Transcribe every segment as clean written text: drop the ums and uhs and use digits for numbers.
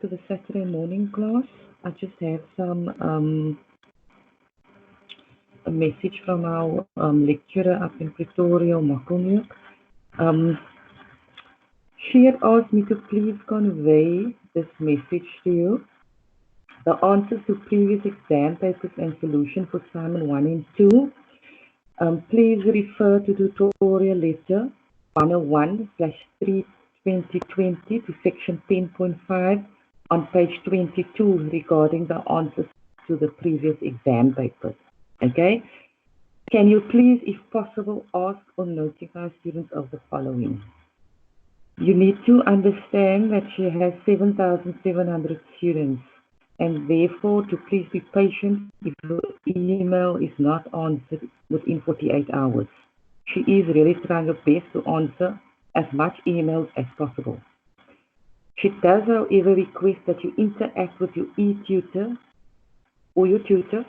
to the Saturday morning class. I just have a message from our lecturer up in Pretoria, Makulniuk. She had asked me to please convey this message to you. The answers to previous exam papers and solution for Simon 1 and 2. Please refer to tutorial letter 101/3/2020 to section 10.5 on page 22 regarding the answers to the previous exam papers. Okay? Can you please, if possible, ask or notify students of the following? You need to understand that she has 7,700 students, and therefore to please be patient if your email is not answered within 48 hours. She is really trying her best to answer as much emails as possible. She does, however, request that you interact with your e-tutor or your tutor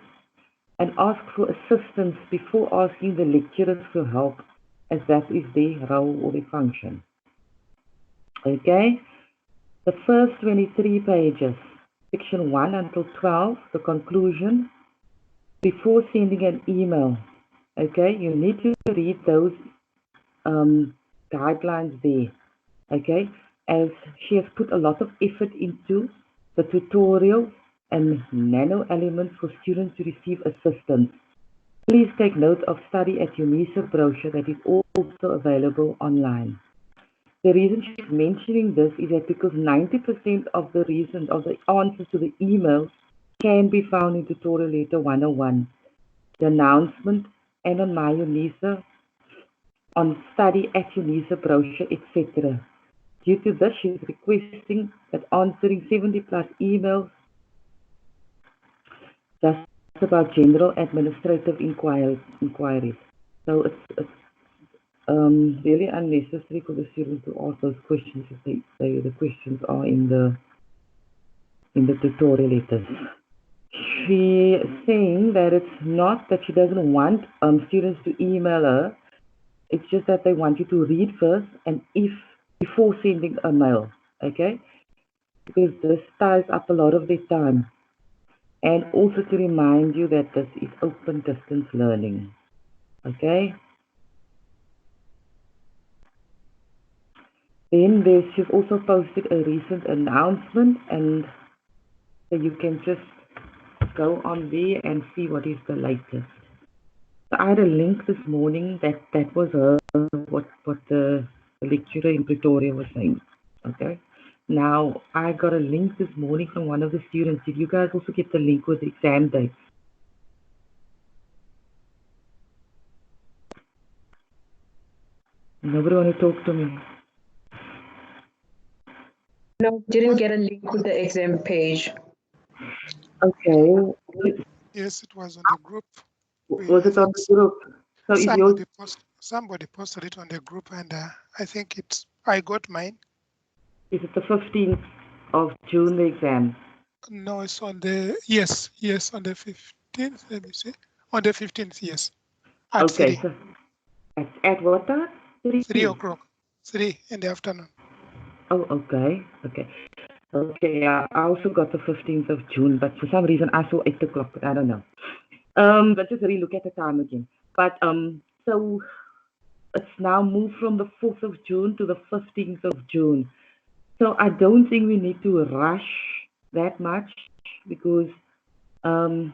and ask for assistance before asking the lecturers for help, as that is their role or their function. Okay, the first 23 pages, section 1 until 12, the conclusion, before sending an email, okay, you need to read those guidelines there, okay, as she has put a lot of effort into the tutorial and nano elements for students to receive assistance. Please take note of Study at UNISA brochure that is also available online. The reason she's mentioning this is that because 90% of the answers to the emails can be found in tutorial letter 101, the announcement, and on my UNISA, on Study at UNISA brochure, etc. Due to this, she's requesting that answering 70 plus emails just about general administrative inquiries. So it's really unnecessary for the students to ask those questions if the questions are in the tutorial letters. She is saying that it's not that she doesn't want students to email her. It's just that they want you to read first and before sending a mail, okay? Because this ties up a lot of their time. And also to remind you that this is open distance learning, okay? Then she's also posted a recent announcement, and so you can just go on there and see what is the latest. So I had a link this morning that was what the lecturer in Pretoria was saying. Okay. Now I got a link this morning from one of the students. Did you guys also get the link with the exam dates? Nobody want to talk to me. No, didn't get a link with the exam page. Okay. Yes, it was on the group. Was it on the group? So somebody posted it on the group, and I think I got mine. Is it the 15th of June, the exam? No, it's on the, yes, on the 15th, let me see. On the 15th, yes. At okay, 3. So at what time? 3 o'clock, 3 in the afternoon. Oh, okay. Yeah, I also got the 15th of June, but for some reason I saw 8 o'clock, but I don't know. Let's just relook at the time again. But so it's now moved from the 4th of June to the 15th of June. So I don't think we need to rush that much, because I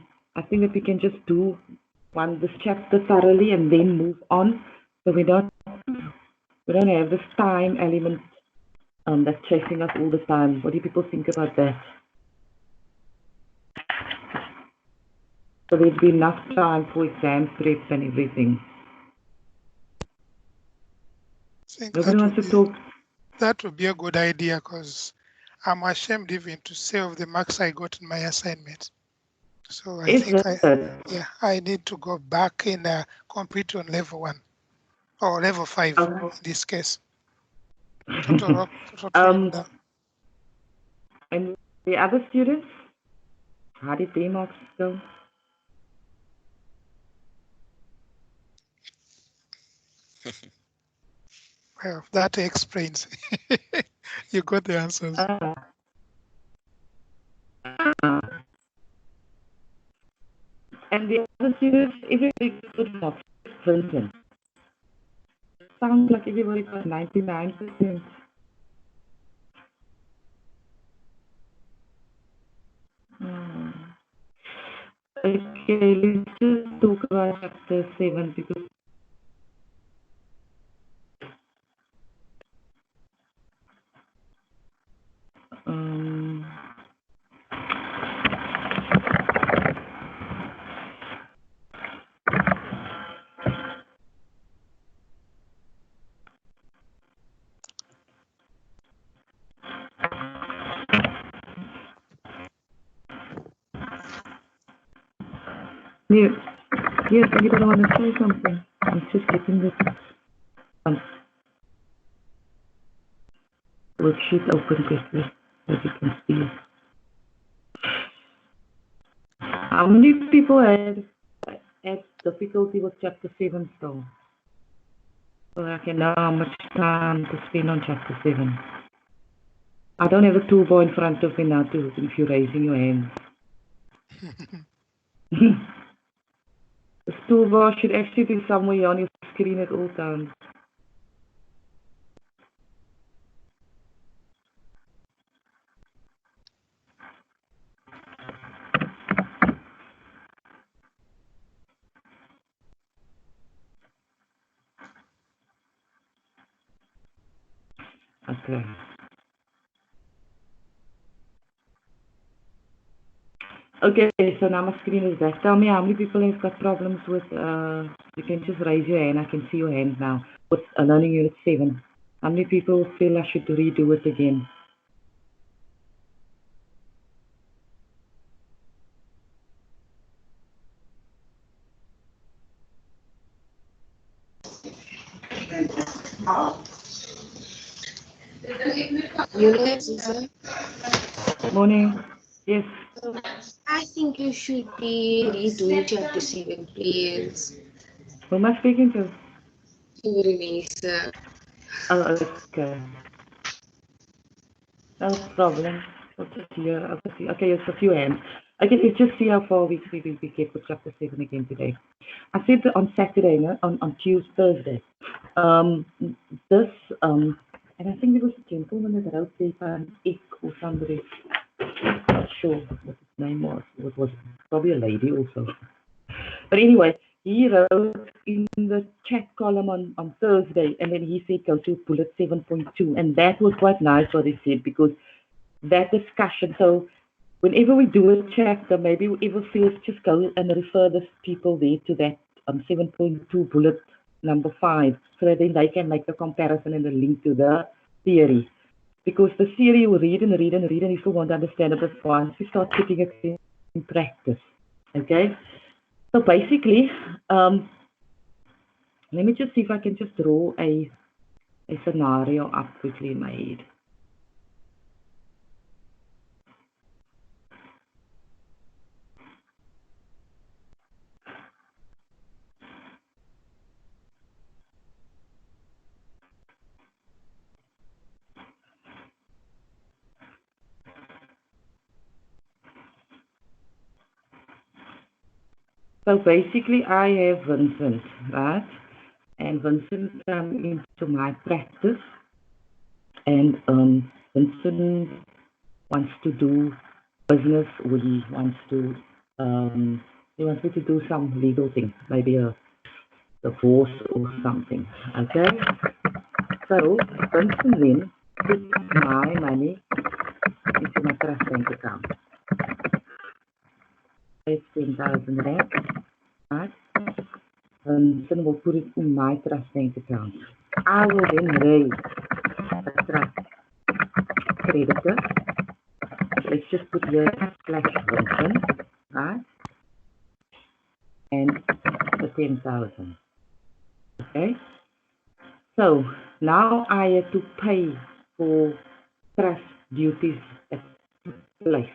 think that we can just do this chapter thoroughly and then move on. So we don't have this time element that's chasing us all the time. What do people think about that? So there'd be enough time for exam prep and everything. Nobody wants to talk. That would be a good idea, because I'm ashamed even to say of the marks I got in my assignment. So I think I need to go back and complete on level 1 or level 5 in this case. And the other students, how did their marks go? Well, that explains. You got the answers. everybody good enough. Vincent. Sounds like everybody got 99%. Okay, let's just talk about chapter 7 because yes, anybody want to say something? I'm just getting this worksheet open quickly, as you can see. How many people had difficulty with chapter 7 still? So I can know how much time to spend on chapter 7. I don't have a toolbar in front of me now too, if you're raising your hands. The toolbar should actually be somewhere on your screen at all times. Okay. Okay, so now my screen is back. Tell me how many people have got problems with, you can just raise your hand, I can see your hand now, with learning unit 7. How many people feel I should redo it again? Unit, Susan? Morning. Yes. I think you should be redoing chapter 7, please. Who am I speaking to? Lisa. Oh, okay. No problem. I'll just see. Okay, it's a few hands. Okay, let's just see how far we get with chapter 7 again today. I said that on Saturday, no? on Tuesday, Thursday. And I think there was a gentleman that wrote there, an Ek or somebody. Not sure what his name was. It was probably a lady also. But anyway, he wrote in the chat column on Thursday, and then he said go to bullet 7.2, and that was quite nice what he said, because that discussion, so whenever we do a chapter, maybe whoever feels, just go and refer the people there to that 7.2 bullet number 5, so that then they can make the comparison and the link to the theory. Because the theory you read and read and read, and you still won't understand it, but once you start putting it in practice. Okay? So basically, let me just see if I can just draw a scenario up quickly in my head. So basically, I have Vincent, right? And Vincent comes into my practice, and Vincent wants to do business, or he wants me to do some legal thing, maybe a divorce or something. Okay? So Vincent then puts my money into my trust bank account. It's 10,000 rand, right? Vincent will put it in my trust bank account. I will then raise a trust creditor. Let's just put here /Vincent, right? And the 10,000. Okay? So now I have to pay for trust duties at place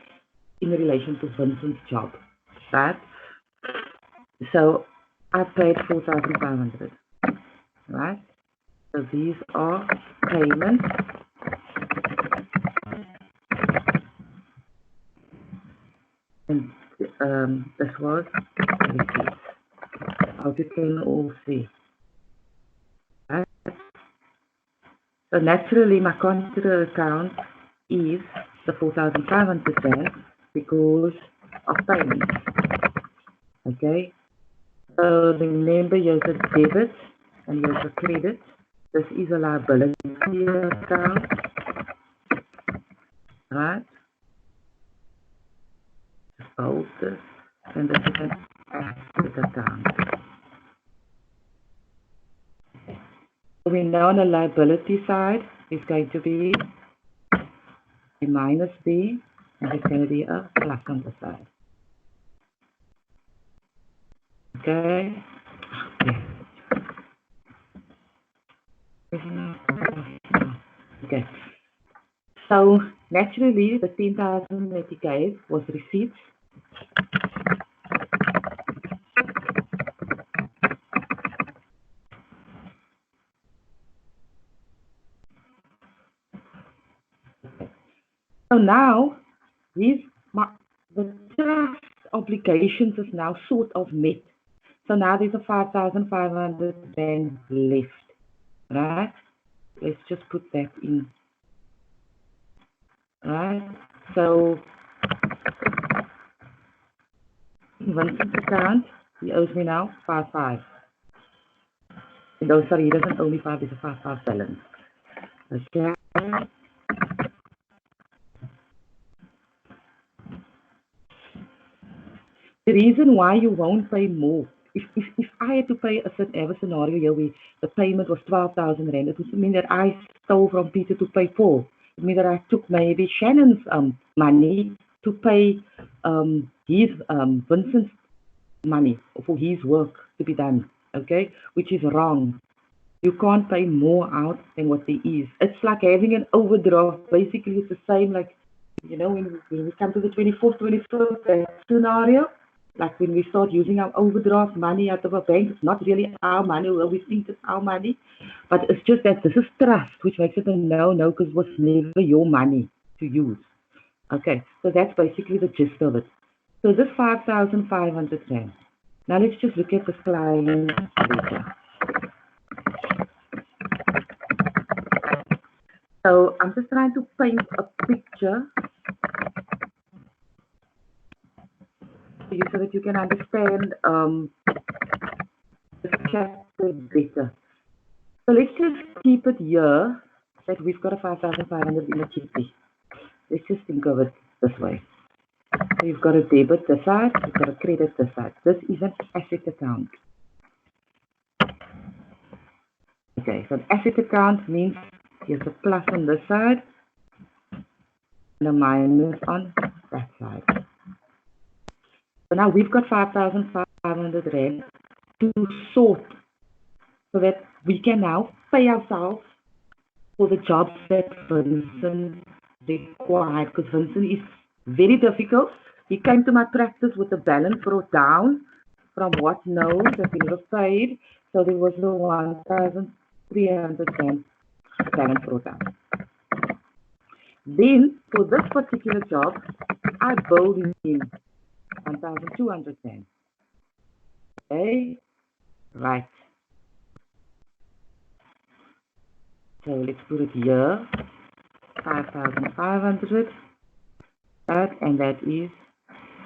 in relation to Vincent's job, right? So I paid 4,500, right? So these are payments. And this was receipts. hope you can all see. Right? So naturally, my contra account is the 4,500 because of payment. Okay. So remember, here's a debit and here's a credit. This is a liability account, right? Bold this, and this is an asset account. So we know on the liability side is going to be a minus B, and it's going to be a plus on the side. Okay. Okay. So naturally, the 10,000 that he gave was receipts. So now, the trust obligations is now sort of met. So now there's a 5,500 rand left, right? Let's just put that in, right? So in Vincent's account, he owes me now 5,500. No, sorry, he doesn't owe me 5, it's a 5,500 balance. Okay. The reason why you won't pay more, if I had to pay a scenario here where the payment was 12,000 rand, it would mean that I stole from Peter to pay Paul. It means that I took maybe Shannon's money to pay Vincent's money for his work to be done, okay? Which is wrong. You can't pay more out than what there is. It's like having an overdraft. Basically, it's the same like, you know, when we come to the 24th, 25th scenario, like when we start using our overdraft money out of a bank, it's not really our money, well, we think it's our money, but it's just that this is trust, which makes it a no-no, because it was never your money to use. Okay, so that's basically the gist of it. So this 5,500 rand. Now let's just look at this client later. So I'm just trying to paint a picture so that you can understand the chapter better. So let's just keep it here that we've got a 5,500 in a kitty. Let's just think of it this way. So you've got a debit this side, you've got a credit this side. This is an asset account. Okay, so an asset account means here's a plus on this side and a minus on that side. So now we've got 5,500 rand to sort so that we can now pay ourselves for the jobs that Vincent required, because Vincent is very difficult. He came to my practice with a balance brought down from what knows that we never paid. So there was no 1,300 rand balance brought down. Then for this particular job, I billed him 1,200 rand. Okay, right. So let's put it here, 5,500, that, and that is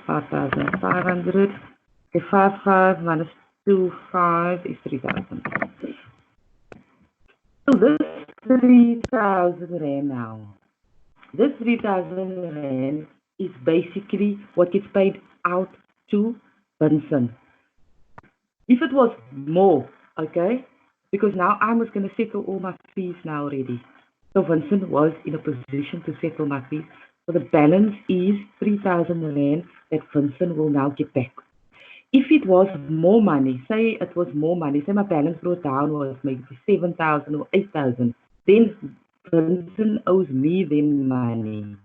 5,500. Okay, 5,500 minus 2,500 is 3,000. So this 3,000 rand now. This 3,000 rand is basically what gets paid out to Vincent. If it was more, okay, because now I was going to settle all my fees now already. So Vincent was in a position to settle my fees. So the balance is 3,000 rand that Vincent will now get back. If it was more money, say it was more money, say my balance brought down was maybe 7,000 or 8,000, then Vincent owes me then money.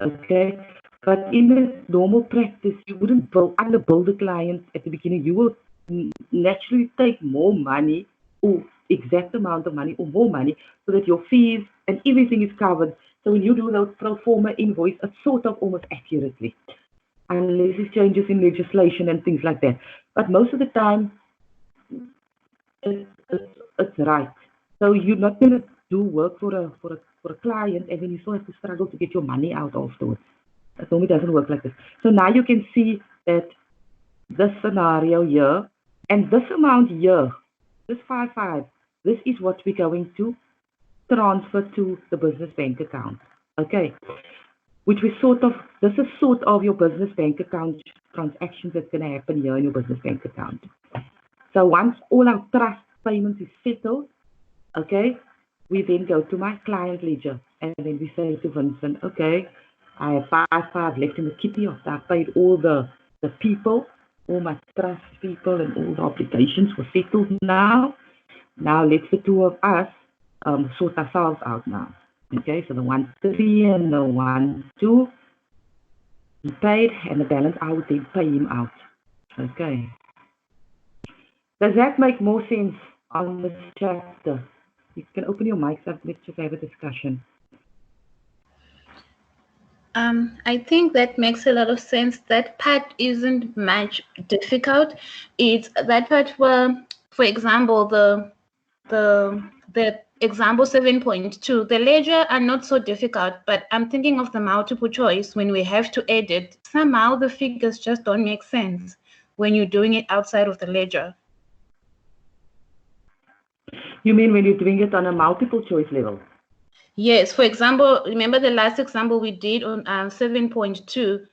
Okay? But in a normal practice, you wouldn't underbill the client at the beginning. You will naturally take more money or exact amount of money or more money so that your fees and everything is covered. So when you do those pro forma invoice, it's sort of almost accurately, unless it changes in legislation and things like that. But most of the time, it's right. So you're not going to do work for a client and then you still have to struggle to get your money out afterwards. It normally doesn't work like this. So now you can see that this scenario here and this amount here, this 55, this is what we're going to transfer to the business bank account. Okay, which we this is sort of your business bank account transactions that's going to happen here in your business bank account. So once all our trust payments is settled, okay, we then go to my client ledger and then we say to Vincent, okay, I have 55 left in the kitty after I paid all the people, all my trust people and all the obligations were settled now. Now let's the two of us sort ourselves out now. Okay, so the 1-3 and the 1-2 he paid and the balance I would then pay him out. Okay. Does that make more sense on this chapter? You can open your mics up, let's just have a discussion. I think that makes a lot of sense. That part isn't much difficult. It's that part where, for example, the example 7.2, the ledger are not so difficult, but I'm thinking of the multiple choice when we have to edit. Somehow the figures just don't make sense when you're doing it outside of the ledger. You mean when you're doing it on a multiple choice level? Yes, for example, remember the last example we did on 7.2,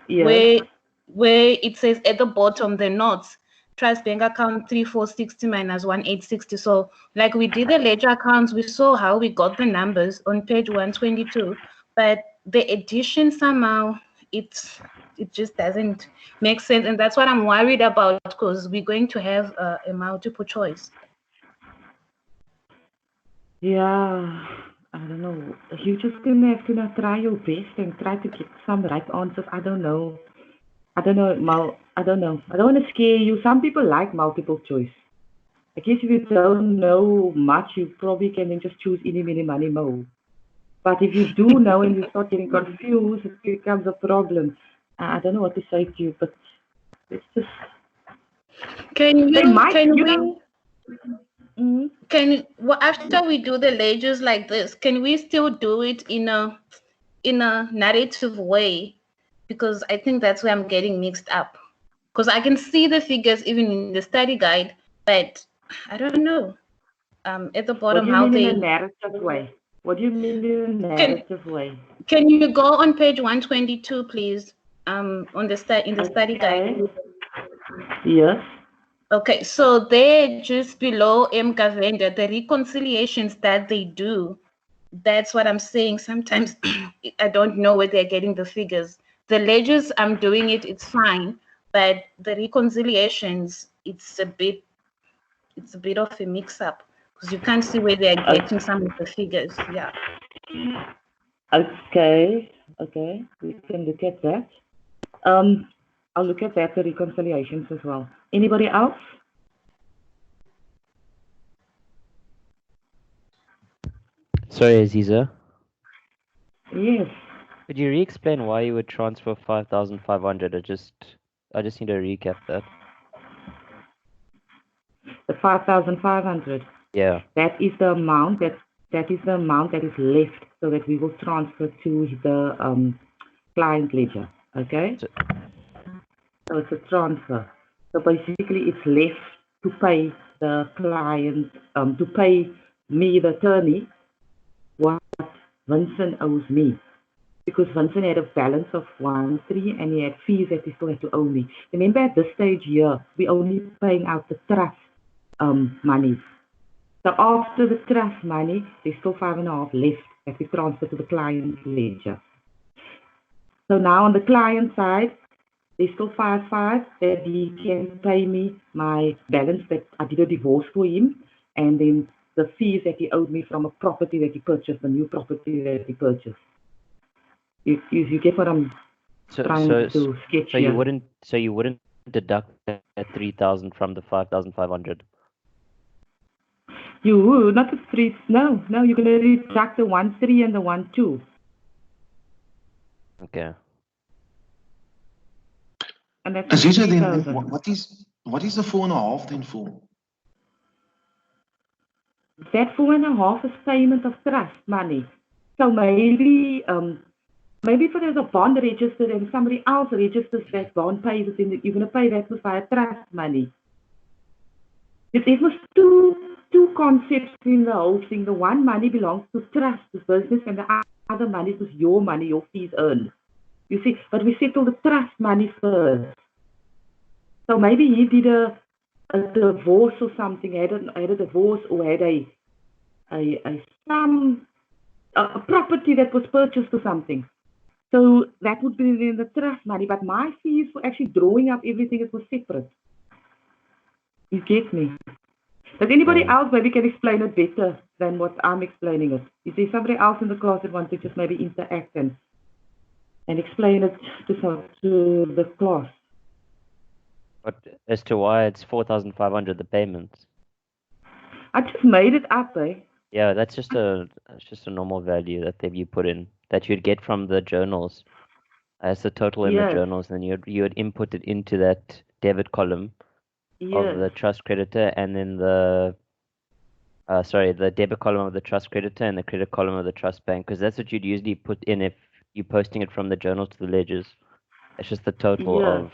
Yes. where it says at the bottom the notes, trust bank account 3460 minus 1860. So like we did the ledger accounts, we saw how we got the numbers on page 122, but the addition somehow it just doesn't make sense, and that's what I'm worried about because we're going to have a multiple choice. Yeah, I don't know. You just gonna have to now try your best and try to get some right answers. I don't know. I don't know. I don't know. I don't want to scare you. Some people like multiple choice. I guess if you don't know much, you probably can then just choose any, many, money, mo. But if you do know and you start getting confused, it becomes a problem. I don't know what to say to you, but it's just. After we do the ledgers like this, can we still do it in a narrative way? Because I think that's where I'm getting mixed up. Because I can see the figures even in the study guide, but I don't know. At the bottom, what do you mean in a narrative way? What do you mean in a narrative way? Can you go on page 122, please? On the study guide. Yes. Okay, so there just below M. Gavenda, the reconciliations that they do, that's what I'm saying. Sometimes I don't know where they're getting the figures. The ledgers, I'm doing it, it's fine, but the reconciliations, it's a bit of a mix-up because you can't see where they're getting some of the figures. Yeah. Okay, we can look at that. I'll look at that, the reconciliations as well. Anybody else? Sorry, Aziza. Yes. Could you re-explain why you would transfer 5,500? I just need to recap that. The 5,500. Yeah. That is the amount that is left, so that we will transfer to the client ledger. Okay. So it's a transfer. So basically, it's left to pay the client, to pay me, the attorney, what Vincent owes me. Because Vincent had a balance of 1-3 and he had fees that he still had to owe me. Remember, at this stage here, we're only paying out the trust money. So after the trust money, there's still 5.5 left that we transfer to the client ledger. So now on the client side, there's still 5.5 that he can pay me my balance that I did a divorce for him, and then the fees that he owed me from a property that he purchased, a new property that he purchased. You get what I'm trying to sketch here. You wouldn't deduct that 3,000 from the 5,500. You not the 3. No, you're gonna deduct the 1-3 and the 1-2. Okay. And that's Aziza, then what is the 4.5 then for? that 4.5 is payment of trust money. So maybe if there's a bond registered and somebody else registers that bond, pays it in, you're going to pay that with via trust money. There was two concepts in the whole thing. The one, money belongs to trust, the business, and the other money is your money, your fees earned. You see, but we settle the trust money first. So maybe he did a divorce or something, had a divorce, or had a property that was purchased or something. So that would be in the trust money, but my fees for actually drawing up everything, it was separate. You get me? Does anybody else maybe can explain it better than what I'm explaining it? Is there somebody else in the class that wants to just maybe interact and explain it to the class? But as to why it's 4,500 the payments? I just made it up, eh? Yeah, that's just a normal value that you put in that you'd get from the journals. As the total in the journals, and you would input it into that debit column of the trust creditor, and then the debit column of the trust creditor and the credit column of the trust bank, because that's what you'd usually put in if you're posting it from the journal to the ledgers. It's just the total of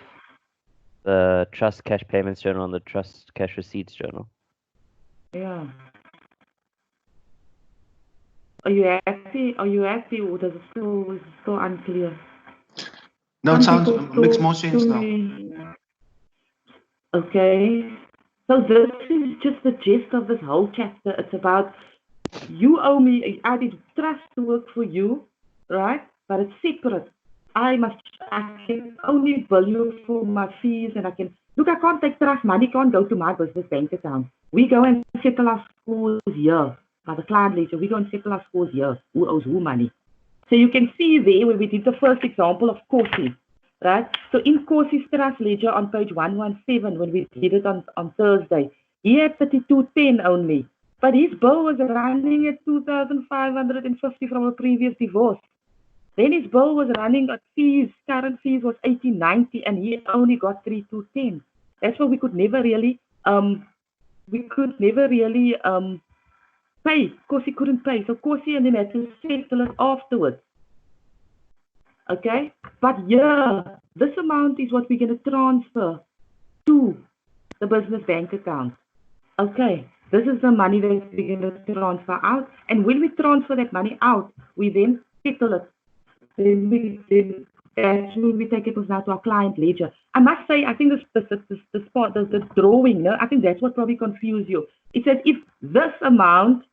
the trust cash payments journal and the trust cash receipts journal. Yeah. Are you happy? Or does it still unclear? No, it makes more sense now. Okay. So this is just the gist of this whole chapter. It's about you owe me, I did trust to work for you, right? But it's separate. I can only bill you for my fees, and I can't take trust money, can't go to my business bank account. We go and settle our scores here. By the client ledger, we go and settle our scores here. Who owes who money? So you can see there where we did the first example of Corsi, right? So in Corsi's trust ledger on page 117, when we did it on Thursday, he had 3210 only. But his bill was running at 2,550 from a previous divorce. Then his bill was running at fees, current fees was 1890, and he only got 3210. That's why we could never really pay. Corsi couldn't pay. So Corsi and him had to settle it afterwards. Okay? But yeah, this amount is what we're going to transfer to the business bank account. Okay, this is the money that we're going to transfer out. And when we transfer that money out, we then settle it. Then we take it now to our client ledger. I must say, I think the drawing, no, I think that's what probably confused you. It says if this amount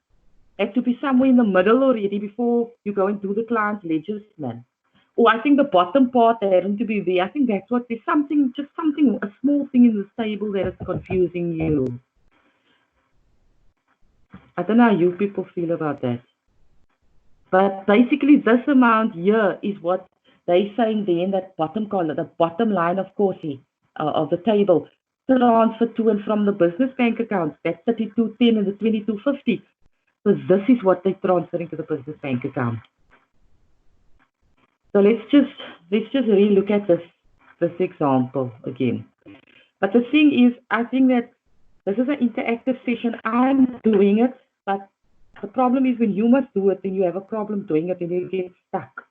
had to be somewhere in the middle already before you go and do the client ledgers, man. Or I think the bottom part having to be there. I think that's what there's something, a small thing in this table that is confusing you. I don't know how you people feel about that. But basically this amount here is what they're saying there in that bottom column, the bottom line of Corsi of the table, transfer to and from the business bank accounts, that's 3210 and the 2250. So this is what they're transferring to the business bank account. So let's just relook at this example again. But the thing is, I think that this is an interactive session. I'm doing it, but the problem is when you must do it, then you have a problem doing it and you get stuck.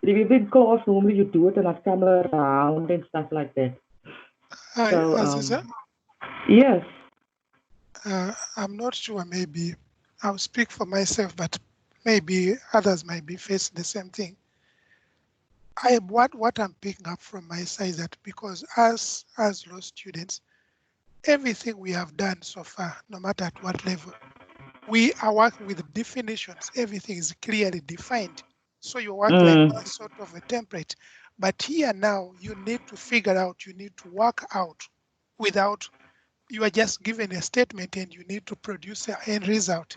If you've been class, normally you do it and I've come around and stuff like that. Hi, So, Aziza. Yes. I'm not sure, maybe I'll speak for myself, but maybe others might be facing the same thing. What I'm picking up from my side is that because as law students, everything we have done so far, no matter at what level, we are working with definitions. Everything is clearly defined. So you work like with a sort of a template. But here now, you need to figure out, you need to work out without, you are just given a statement and you need to produce an end result.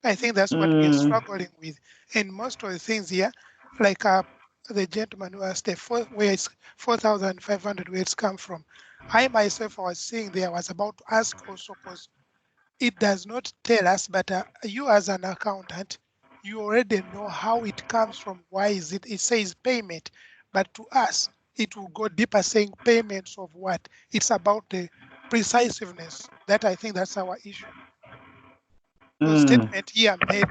I think that's what we are struggling with. And most of the things here, like the gentleman who asked where it's 4,500, where it's come from. I myself, I was saying there, I was about to ask also, because it does not tell us, but you as an accountant, you already know how it comes from. Why is it? It says payment, but to us, it will go deeper saying payments of what? It's about the precisiveness. That I think that's our issue. The statement here made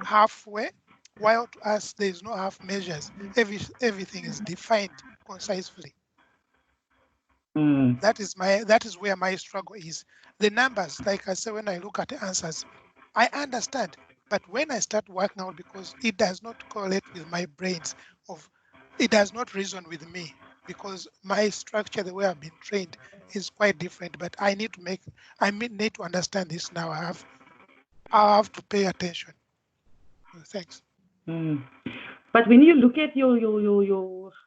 halfway, while to us there is no half measures. Everything is defined concisely. That is where my struggle is. The numbers, like I said, when I look at the answers, I understand. But when I start working out, because it does not correlate with my brains, it does not reason with me, because my structure, the way I've been trained, is quite different. But I need to understand this now. I have to pay attention. Thanks. But when you look at your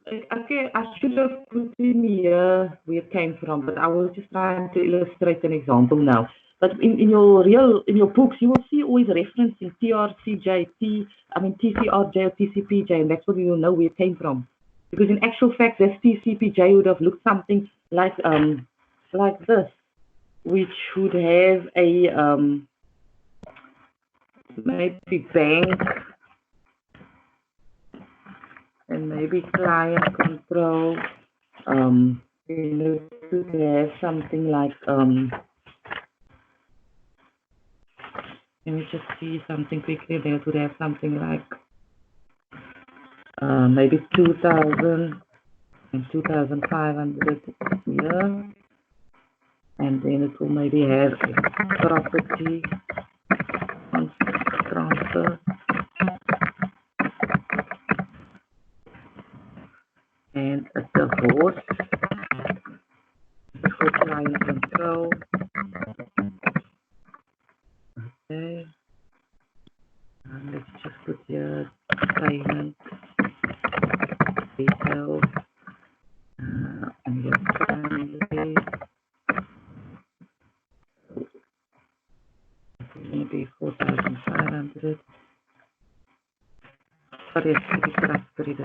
okay, I should have put in here where it came from, but I was just trying to illustrate an example now. But in your books, you will see always referencing TRCJ, TCRJ or TCPJ, and that's what you will know where it came from. Because in actual fact, this TCPJ would have looked something like this, which would have a maybe bank and maybe client control. It could have something like let me just see something quickly. There would have something like maybe 2,000 and 2,500 here, and then it will maybe have a property transfer and a divorce for client control. Okay, and let's just put here payment details and your family. It's going to be 4,500. Sorry, it's transferred.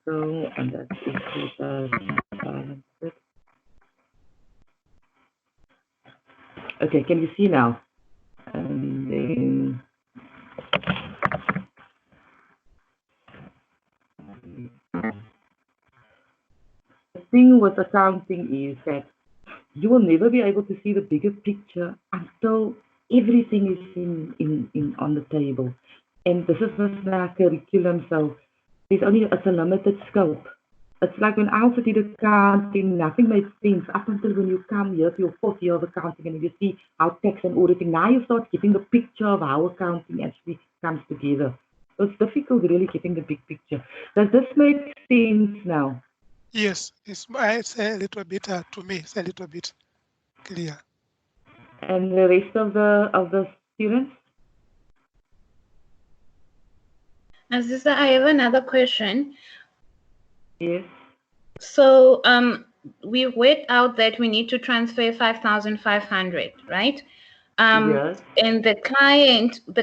So, and that's 3,500. Okay, can you see now? And then the thing with accounting is that you will never be able to see the bigger picture until everything is in on the table. And this is just our curriculum, so it's a limited scope. It's like when I also did accounting, nothing made sense up until when you come here to your fourth year of accounting and you see how tax and auditing, now you start getting the picture of how accounting actually comes together. So it's difficult really getting the big picture. Does this make sense now? Yes, it's a little bit, to me, it's a little bit clear. And the rest of the students? Aziza, I have another question. Yes. So we worked out that we need to transfer 5,500, right? Yes. And the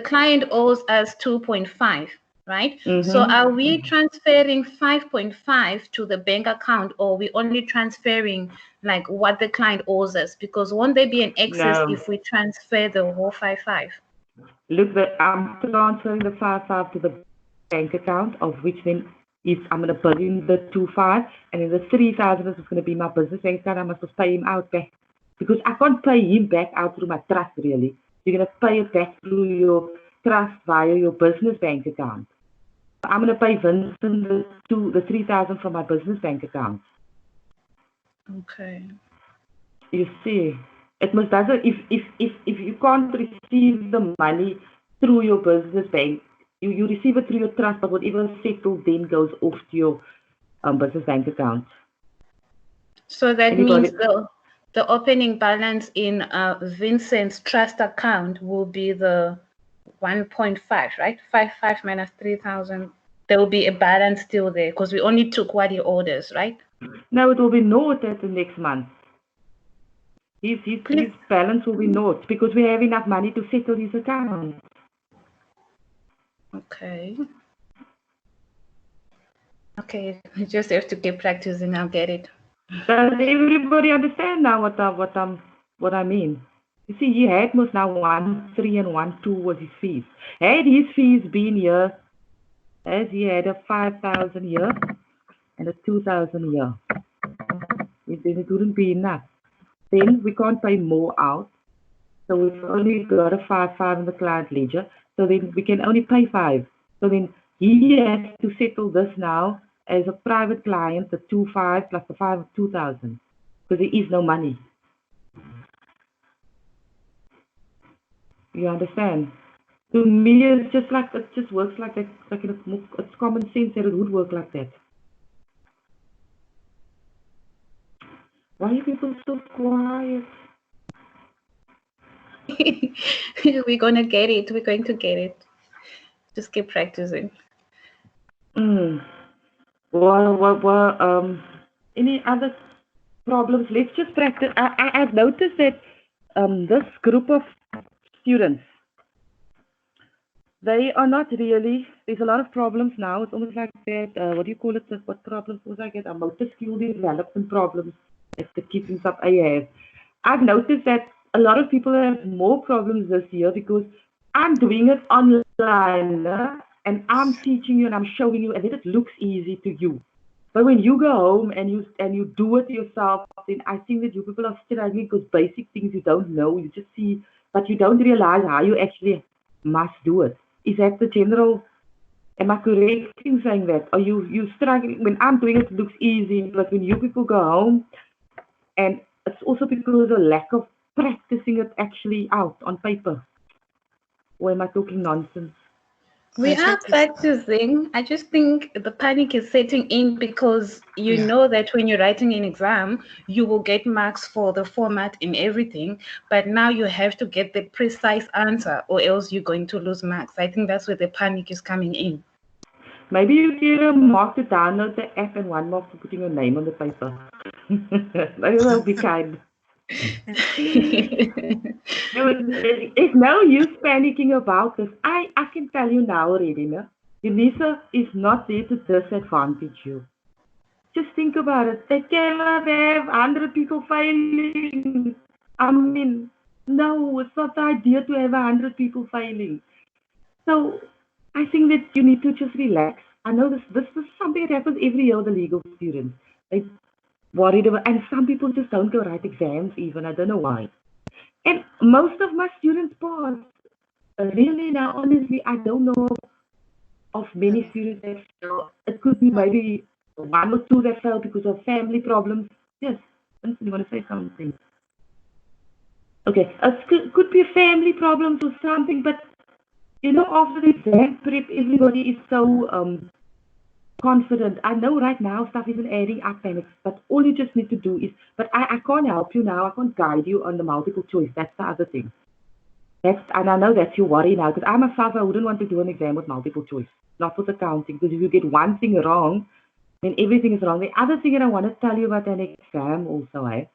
client owes us 2.5, right? So are we transferring 5.5 to the bank account, or are we only transferring like what the client owes us? Because won't there be an excess if we transfer the whole 5.5? Look, I'm transferring the 5.5 to the bank account, of which then I'm going to put in the 2.5, and then the 3,000 is going to be my business bank account. I must just pay him out back, because I can't pay him back out through my trust, really. You're going to pay it back through your trust via your business bank account. I'm going to pay Vincent the 3,000 from my business bank account. Okay. You see, it must doesn't if you can't receive the money through your business bank, you receive it through your trust, but whatever settled then goes off to your business bank account. So that means the opening balance in Vincent's trust account will be the 1.5, right? 5.5 minus 3,000. There will be a balance still there because we only took what he orders, right? No, it will be naught at the next month. His balance will be naught because we have enough money to settle his account. Okay. Okay, you just have to keep practicing. I'll get it. Does everybody understand now what I mean? You see, he had most now 1.3 and 1.2 was his fees. Had his fees been here, as he had a 5,000 here and a 2,000 here, then it wouldn't be enough. Then we can't pay more out. So we've only got a 5 in the client ledger. So then we can only pay 5. So then he has to settle this now as a private client, the 2.5 plus the 5 of 2,000, because there is no money. You understand? To me, it's just like, it just works like that. It's common sense that it would work like that. Why are people so quiet? We're gonna get it. We're going to get it. Just keep practicing. Well, any other problems? Let's just practice. I've noticed that this group of students, they are not really, there's a lot of problems now. It's almost like that, what do you call it? What problems was I get? Motor skill development problems that the kids in sub A have. I've noticed that a lot of people have more problems this year because I'm doing it online and I'm teaching you and I'm showing you and then it looks easy to you. But when you go home and you do it yourself, then I think that you people are struggling because basic things you don't know, you just see, but you don't realize how you actually must do it. Is that the general, am I correct in saying that? Are you struggling? When I'm doing it, it looks easy, but when you people go home, and it's also because of the lack of practicing it actually out on paper. Or am I talking nonsense? We are practicing. I just think the panic is setting in because you know that when you're writing an exam, you will get marks for the format and everything, but now you have to get the precise answer or else you're going to lose marks. I think that's where the panic is coming in. Maybe you get a mark to download the app and 1 mark for putting your name on the paper. Maybe they'll be kind. There's no use panicking about this. I can tell you now already, no? Unisa is not there to disadvantage you. Just think about it. They cannot have 100 people failing. I mean, no, it's not the idea to have 100 people failing. So I think that you need to just relax. I know this is something that happens every year with the legal students. They worried about, and some people just don't go write exams even. I don't know why. And most of my students pass. Really now, honestly, I don't know of many students that fail. It could be maybe 1 or 2 that fail because of family problems. Yes, you want to say something? Okay, it could be family problems or something, but you know, after the exam prep, everybody is so confident. I know right now stuff isn't adding up, and but all you just need to do is, but I can't help you now. I can't guide you on the multiple choice. That's the other thing. And I know that's your worry now, because I myself, I wouldn't want to do an exam with multiple choice, not with accounting, because if you get one thing wrong, then everything is wrong. The other thing that I want to tell you about an exam also,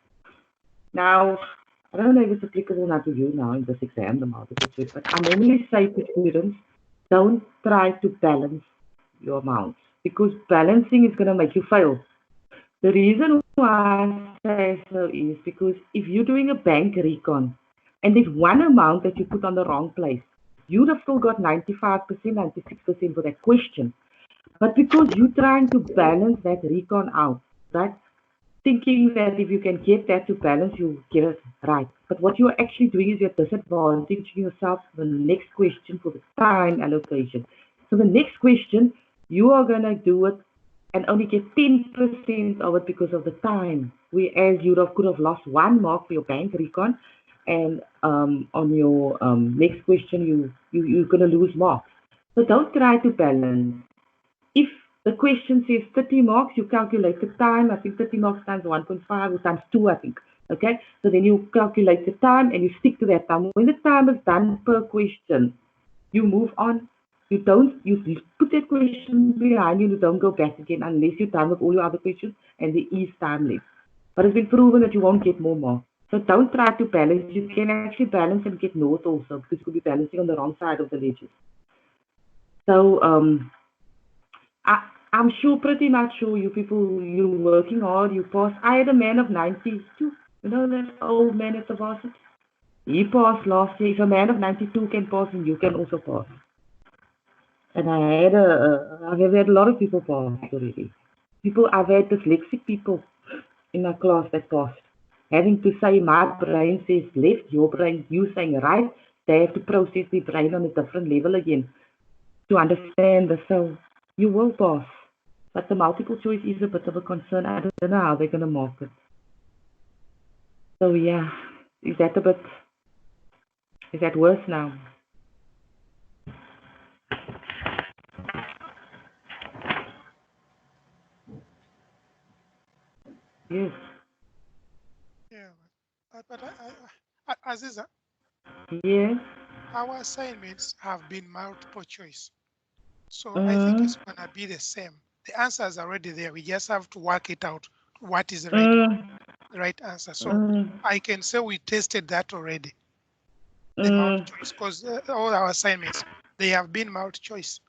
now, I don't know if it's applicable now to you now in this exam, the multiple choice, but I normally say to students, don't try to balance your amounts, because balancing is going to make you fail. The reason why I say so is because if you're doing a bank recon, and there's one amount that you put on the wrong place, you'd have still got 95%, 96% for that question. But because you're trying to balance that recon out, right? Thinking that if you can get that to balance, you get it right. But what you're actually doing is you're disadvantaging yourself for the next question for the time allocation. So the next question, you are going to do it and only get 10% of it because of the time. Whereas you could have lost 1 mark for your bank recon, and on your next question, you're going to lose marks. So don't try to balance. If the question says 30 marks, you calculate the time. I think 30 marks times 1.5 or times 2, I think. Okay, so then you calculate the time and you stick to that time. When the time is done per question, you move on. You put that question behind you, you don't go back again unless you're done with all your other questions and there is time left. But it's been proven that you won't get more marks. So don't try to balance. You can actually balance and get north also, because you could be balancing on the wrong side of the ledger. So I'm sure, pretty much sure, you people, you're working hard, you pass. I had a man of 92, you know that old man at the varsity? He passed last year. If a man of 92 can pass, then you can also pass. And I've had a lot of people pass already. I've had dyslexic people in my class that passed. Having to say my brain says left, your brain, you saying right, they have to process the brain on a different level again to understand this. So you will pass. But the multiple choice is a bit of a concern. I don't know how they're going to mark it. So yeah, is that worse now? Yes. Yeah, but Aziza, Yes. our assignments have been multiple choice. So I think it's going to be the same. The answer is already there. We just have to work it out. What is the right answer? So I can say we tested that already. The multi choice, because all our assignments, they have been multi choice.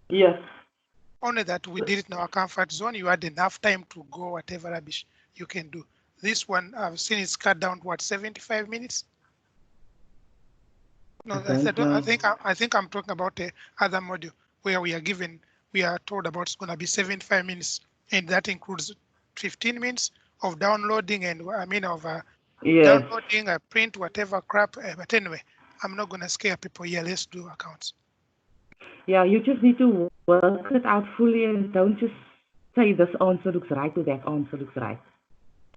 Yes. Only that we did it in our comfort zone. You had enough time to go whatever rubbish you can do. This one, I've seen it's cut down to what, 75 minutes? No, I think I'm talking about the other module where we are told about it's going to be 75 minutes, and that includes 15 minutes of downloading and downloading a print, whatever crap. But anyway, I'm not going to scare people here. Let's do accounts. Yeah, you just need to work it out fully and don't just say this answer looks right or that answer looks right.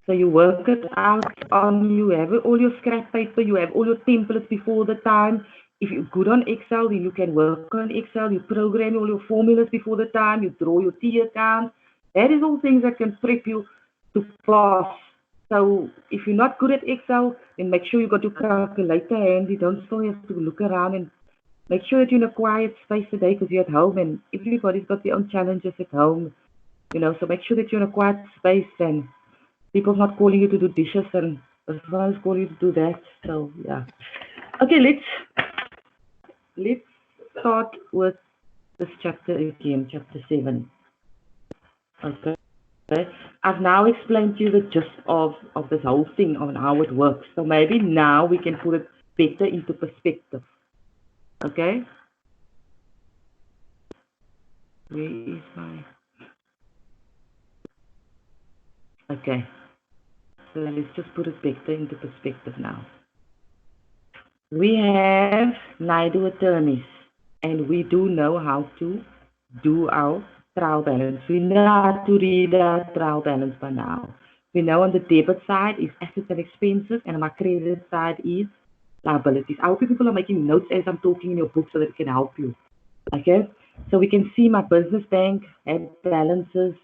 So you work it out you have all your scrap paper, you have all your templates before the time. If you're good on Excel, then you can work on Excel, you program all your formulas before the time, you draw your T account. That is all things that can prep you to pass. So if you're not good at Excel, then make sure you got your calculator handy. Don't still have to look around, and make sure that you're in a quiet space today because you're at home and everybody's got their own challenges at home. So make sure that you're in a quiet space and people's not calling you to do dishes and someone's calling you to do that. So yeah. Okay, let's start with this chapter again, chapter 7. Okay. I've now explained to you the gist of this whole thing on how it works. So maybe now we can put it better into perspective. Okay? Where is my... Okay. So let's just put it better into perspective now. We have NIDO attorneys, and we do know how to do our trial balance. We know how to read our trial balance by now. We know on the debit side is assets and expenses, and on my credit side is liabilities. I hope people are making notes as I'm talking in your book so that it can help you. Okay? So we can see my business bank had balances.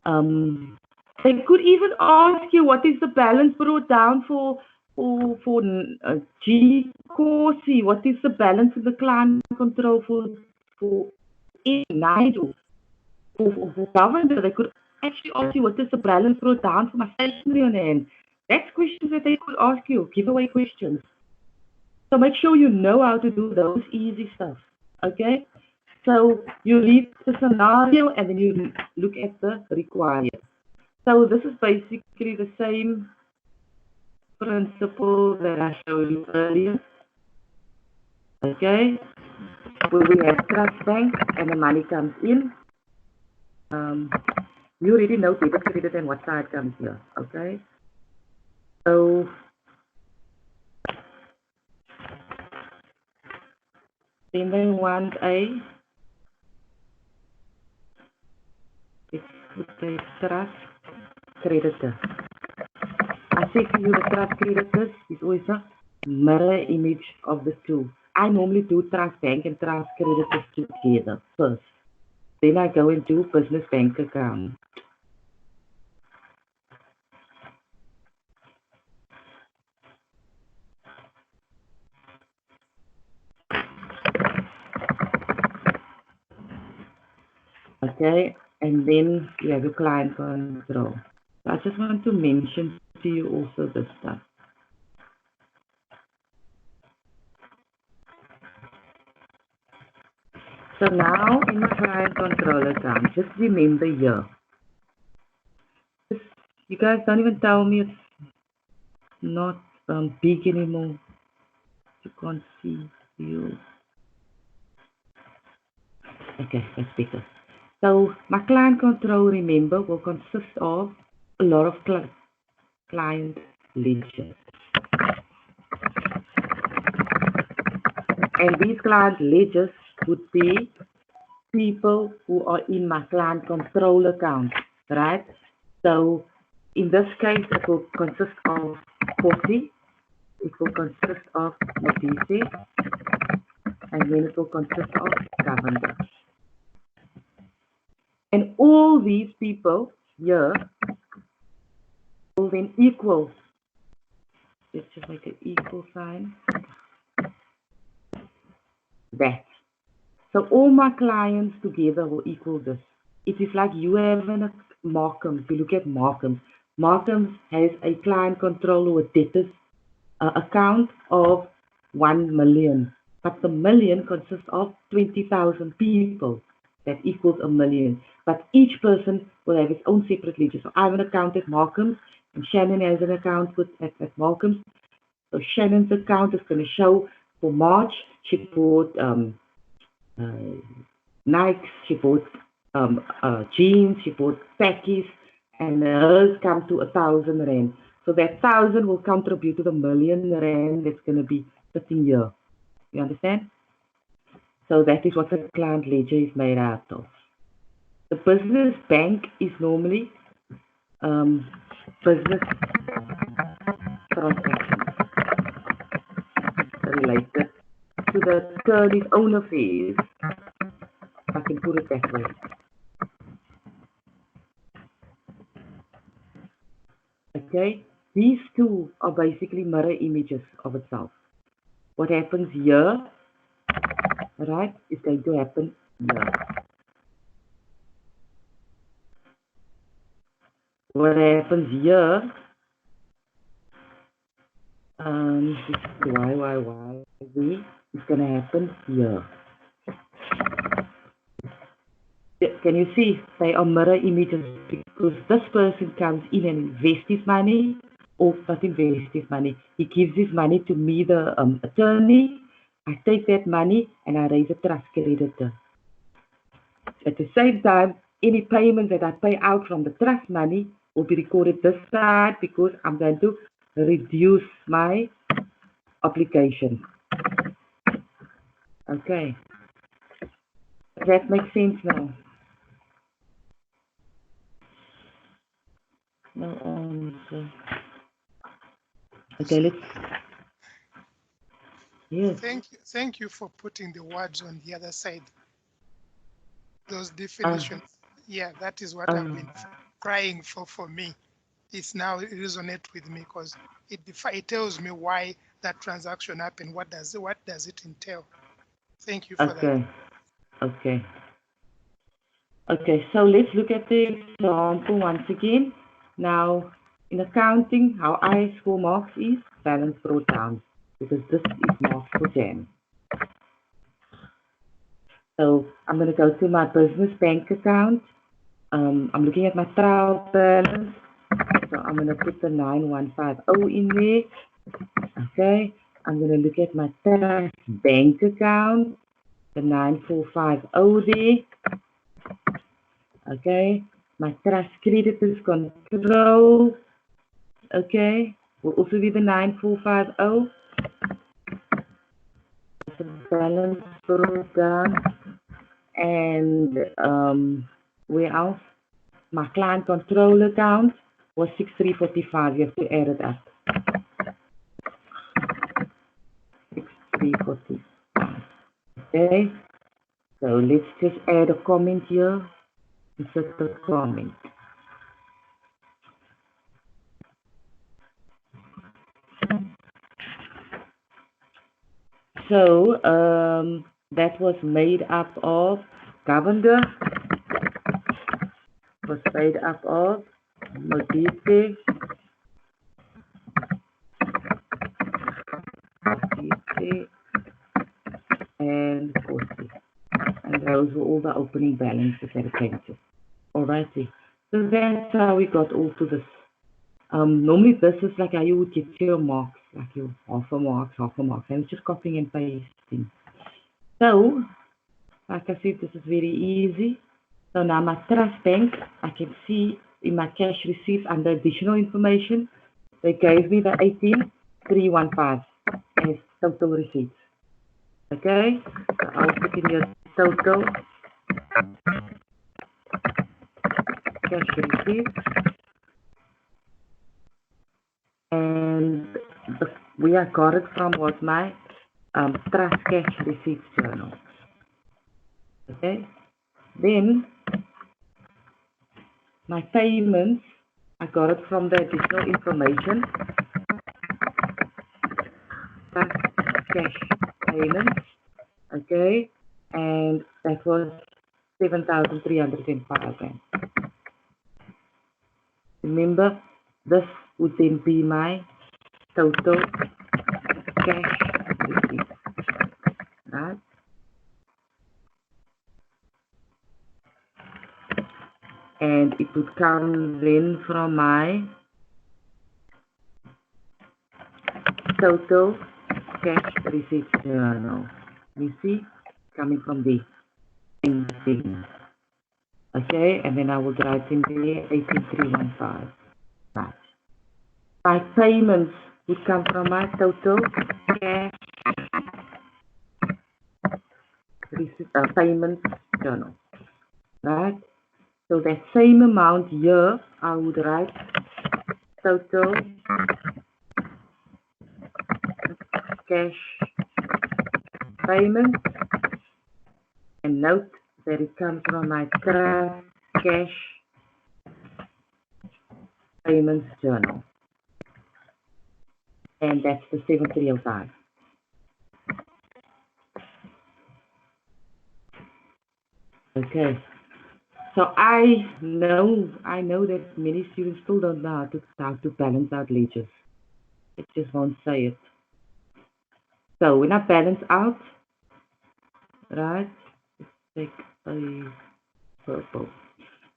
They could even ask you what is the balance brought down for G Corsi, what is the balance of the client control for NIDO, for governor. They could actually ask you what is the balance brought down for my stationery on hand. That's questions that they could ask you, giveaway questions. So make sure you know how to do those easy stuff. Okay? So you read the scenario and then you look at the required. So this is basically the same principle that I showed you earlier. Okay? Where we have trust bank and the money comes in. You already know debit, credit, and what side comes here. Okay? So then they want a trust creditor. I say to you, the trust creditors is always a mirror image of the two. I normally do trust bank and trust creditors together first. Then I go and do business bank account. Okay, and then you have your client control. I just want to mention to you also this stuff. So now in my client control account, just remember here. You guys don't even tell me it's not big anymore. You can't see you. Okay, that's better. So my client control, remember, will consist of a lot of client ledgers. And these client ledgers would be people who are in my client control account, right? So in this case, it will consist of 40, it will consist of Medici, and then it will consist of Governor. And all these people here will then equal, let's just make an equal sign, that. So all my clients together will equal this. It is like you have a Markham. If you look at Markham, Markham has a client control or debtors account of 1 million. But the million consists of 20,000 people. That equals 1 million. But each person will have its own separate ledger. So I have an account at Markham's, and Shannon has an account at Markham's. So Shannon's account is going to show for March, she bought Nikes, she bought jeans, she bought packies, and hers come to 1,000 rand. So that 1,000 will contribute to the 1 million rand that's going to be sitting here. You understand? So that is what the client ledger is made out of. The business bank is normally business transactions related to the attorney's own affairs. I can put it that way. Okay, these two are basically mirror images of itself. What happens here, right, is going to happen here. What happens here, Y, is going to happen here. Can you see? They are mirror images because this person comes in and invests his money, or not invest his money. He gives his money to me, the attorney. I take that money and I raise a trust creditor. At the same time, any payment that I pay out from the trust money will be recorded this side because I'm going to reduce my obligation. Okay. Does that make sense now? No answer. Okay, let's. Yes. Thank you for putting the words on the other side. Those definitions. Yeah, that is what I've been crying for me. It's now resonate with me because it tells me why that transaction happened. What does it entail? Thank you for that. Okay. Okay, so let's look at the example once again. Now, in accounting, how I score marks is balance brought down, because this is marks for Jan. So I'm going to go to my business bank account. I'm looking at my trial balance. So I'm going to put the 9150 in there. Okay, I'm going to look at my trust bank account, the 9450 there. Okay, my trust creditors control, okay, will also be the 9450. The balance brought down, and where else? My client control account was 6345. You have to add it up. 6345. Okay, so let's just add a comment here. Insert the comment. So that was made up of Governor, was made up of Modite, and 40. And those were all the opening balances that it came to. Alrighty. So that's how we got all to this. Normally this is like how you would get your marks, like your half a mark. And it's just copying and pasting. So, like I said, this is very easy. So now my trust bank, I can see in my cash receipts under additional information, they gave me the 18,315 as total receipts. Okay, so I'll put in your total cash receipts, and where I got it from was my trust cash receipts journal. Okay, then my payments, I got it from the additional information, trust cash payments. Okay, and that was 7,305 rand. Remember, this would then be my total cash receipts, right? And it would come then from my total cash receipts journal. You see, coming from the same thing. Okay, and then I will write in there 18,315. Right. My payments would come from my total cash payments journal. Right? So that same amount here, I would write total cash payment, and note that it comes from my trust cash payments journal, and that's the 7305. Okay, so I know that many students still don't know how to balance out ledgers. It just won't say it. So when I balance out, right, let's take a purple.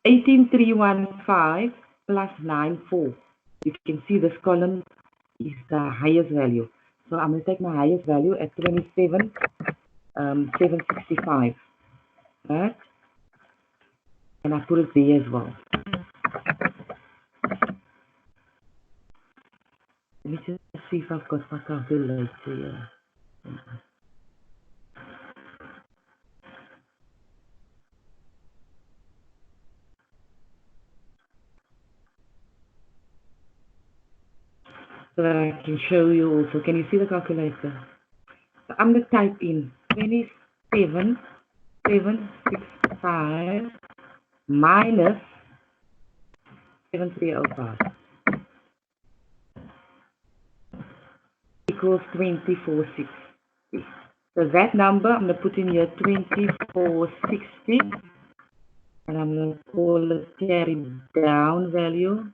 18,315 plus 94. You can see this column is the highest value. So I'm going to take my highest value at 27,765. Right? And I put it there as well. Let me just see if I've got my calculator here. So that I can show you also. Can you see the calculator? So I'm going to type in 27,765 minus 7305 equals 2460. So that number, I'm going to put in here 2460, and I'm going to call it carry down value,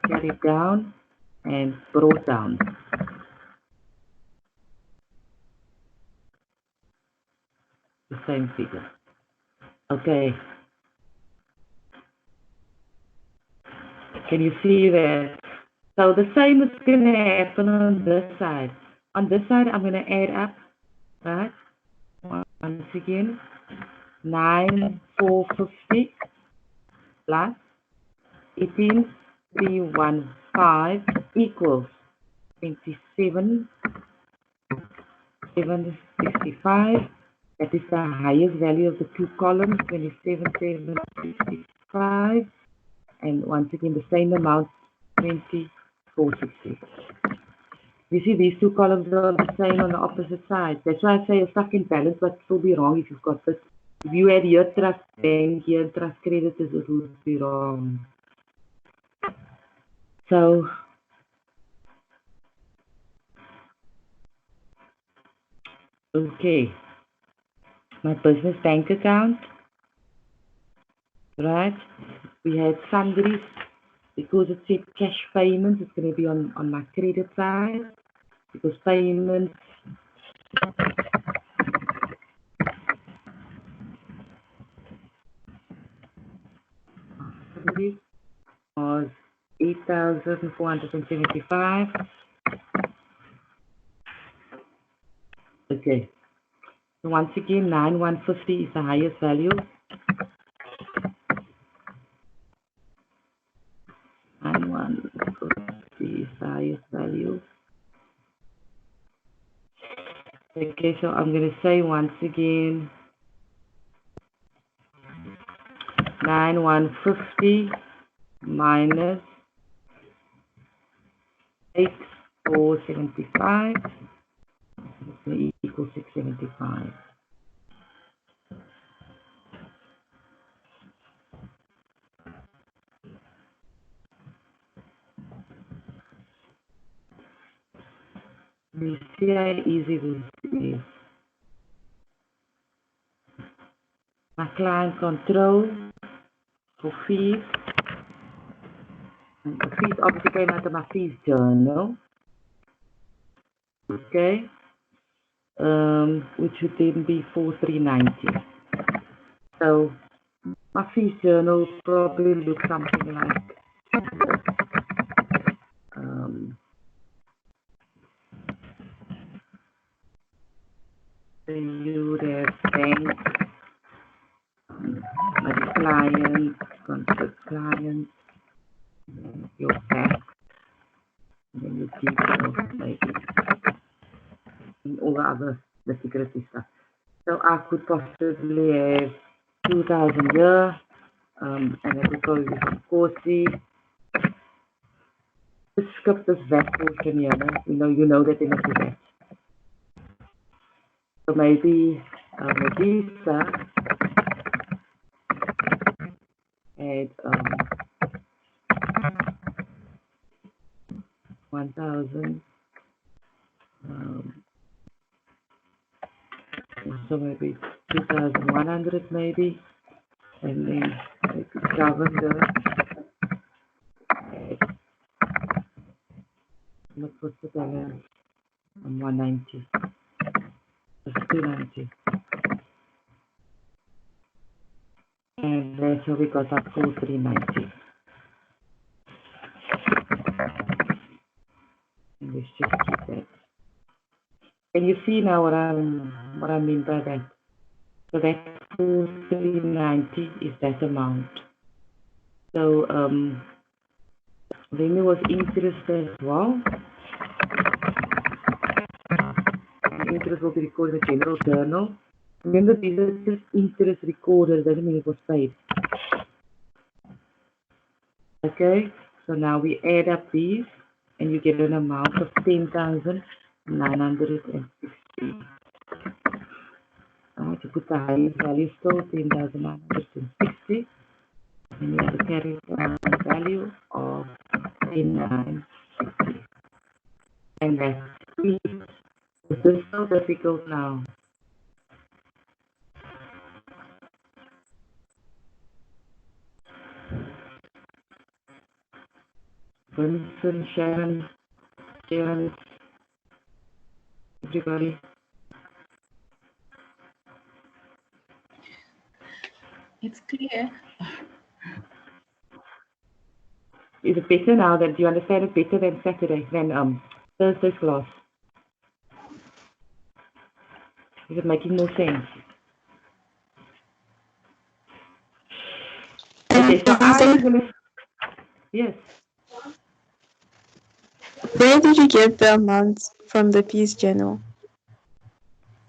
carry down, and brought down. The same figure. Okay. Can you see that? So the same is going to happen on this side. On this side, I'm going to add up, right? Once again, 9,450 plus 18,315 equals 27,765. That is the highest value of the two columns, 27,765. And once again, the same amount, 2460. You see, these two columns are the same on the opposite side. That's why I say a stuck in balance, but it will be wrong if you've got this. If you had here trust bank, here trust creditors, it would be wrong. So, okay, my business bank account, right? We had sundries. Because it said cash payments, it's going to be on my credit side. Because payments was 8,475. Okay. So once again, 9,150 is the highest value. Okay, so I'm going to say once again, 9150 minus 8475 equals 675. You see how easy this is. My client control for fees. And the fees obviously came out of my fees journal. Okay. Which would then be 4390. So my fees journal probably looks something like you would have bank, maybe client, contract client, your FAC, and then your details, maybe, and all the other the security stuff. So I could possibly have 2000 here, and I could probably do some coursey. Just skip this VAT portion here, no? You know that in the VAT. So maybe Modisa had 1000. So maybe 2100 maybe, and then I could cover the what was the balance on 190. That's 290. And that's how we got up 4390. And let's just keep that. And you see now what I mean by that. So that 4390 is that amount. So then there was interest as well. Interest will be recorded in the general journal. Remember, these are just interest recorded, doesn't mean it was paid. Okay, so now we add up these and you get an amount of 10,960. Alright, you put the highest value still, 10,960, and you have a carry value of 10,960. And that's it. Is this so difficult now? Vincent, Sharon, everybody. It's clear. Is it better now? Do you understand it better than Saturday, than Thursday's class? Is it making more sense? Okay, so I'm gonna. Yes. Where did you get the amounts from the fees journal?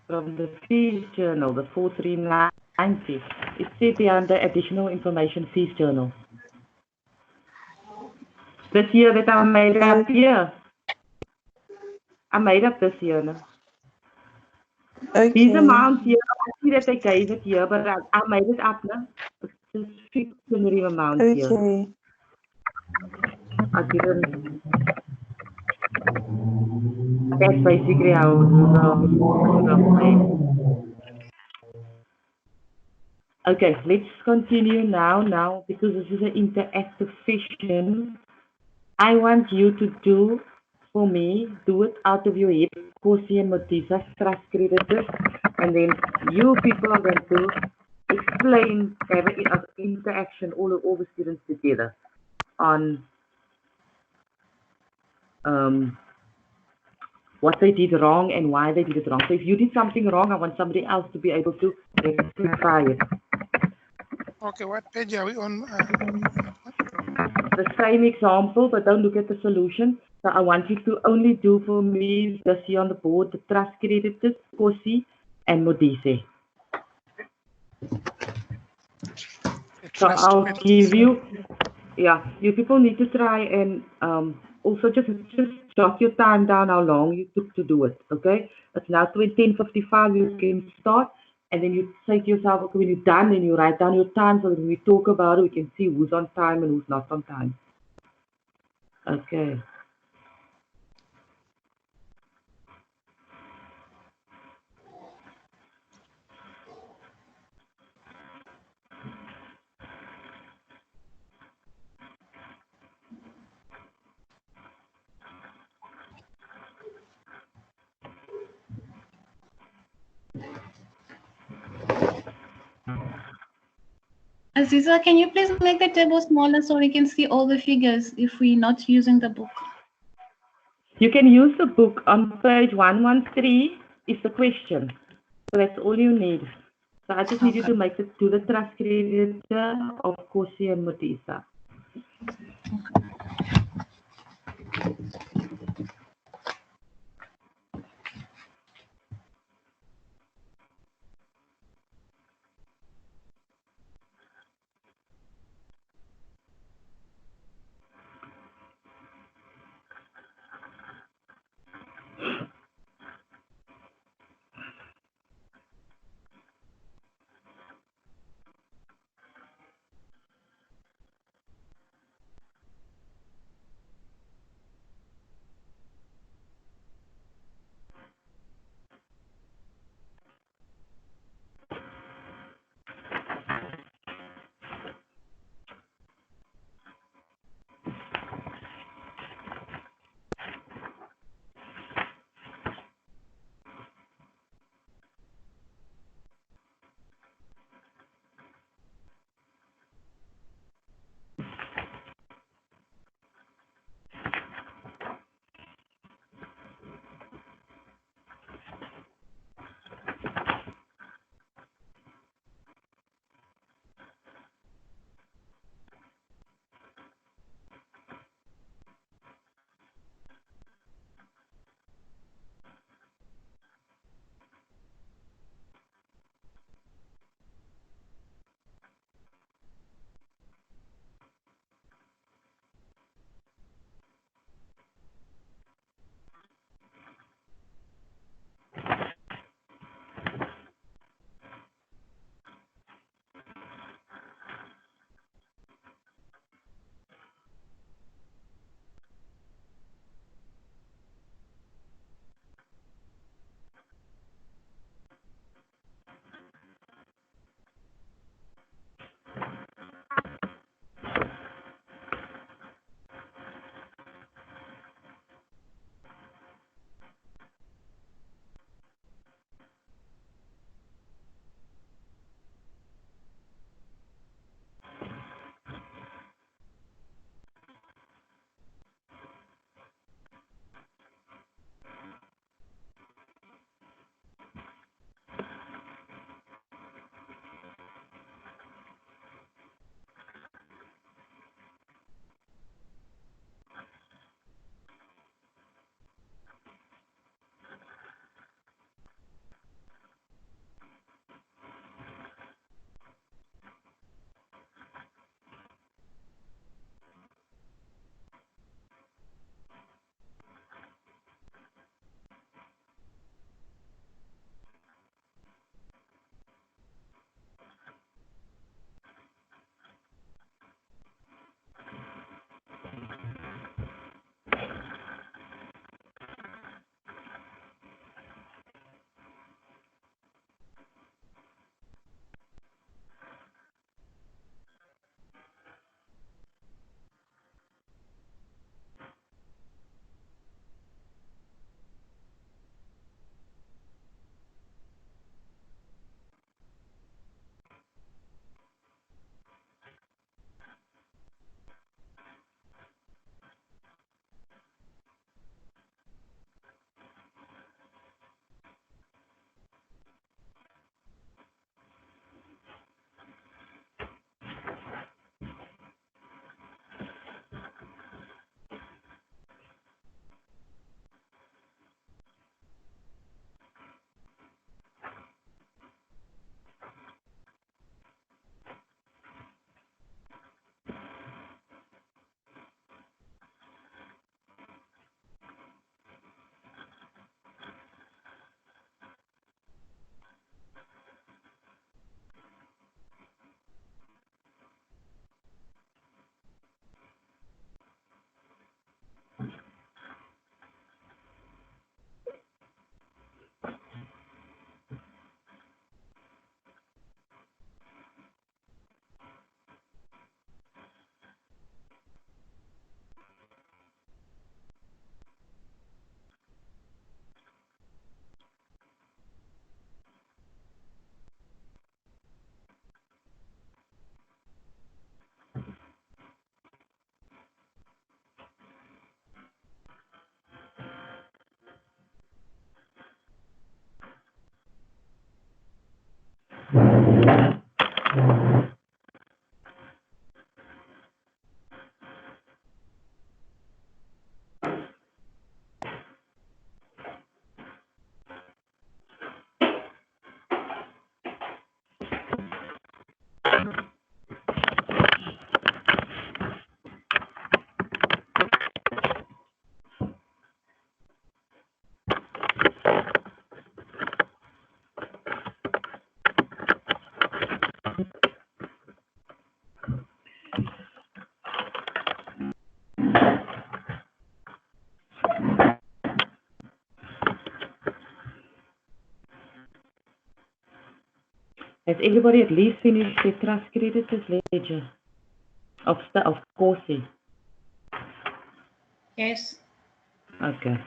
From the fees journal, the 4390. It said there under additional information fees journal. This year that I made up here. I made up this year. No? Okay. These amounts here, I see that they gave it here, but I made it up. No? It's just fixed amounts here. Okay. I didn't. That's basically how it would have played. Okay, let's continue now, because this is an interactive session. I want you to do for me, do it out of your head, Kosi and Motisa, trust creditors, and then you people are going to explain, have an interaction, all the students together on what they did wrong and why they did it wrong. So if you did something wrong, I want somebody else to be able to rectify it. Okay, what page are we on? The same example, but don't look at the solution. So I want you to only do for me, just see on the board, the trust creditors, Kosi and Modise. So I'll give you, yeah, you people need to try and also just jot your time down how long you took to do it, okay? It's now 10:55, you can start, and then you say to yourself, okay, when you're done, then you write down your time so that when we talk about it, we can see who's on time and who's not on time. Okay. Aziza, can you please make the table smaller so we can see all the figures if we're not using the book? You can use the book on page 113 is the question. So that's all you need. So I just need you to make it to the trust creditor of Kosi and Modisa. Has everybody at least finished their trust creditors ledger of Corsi? Yes. Okay.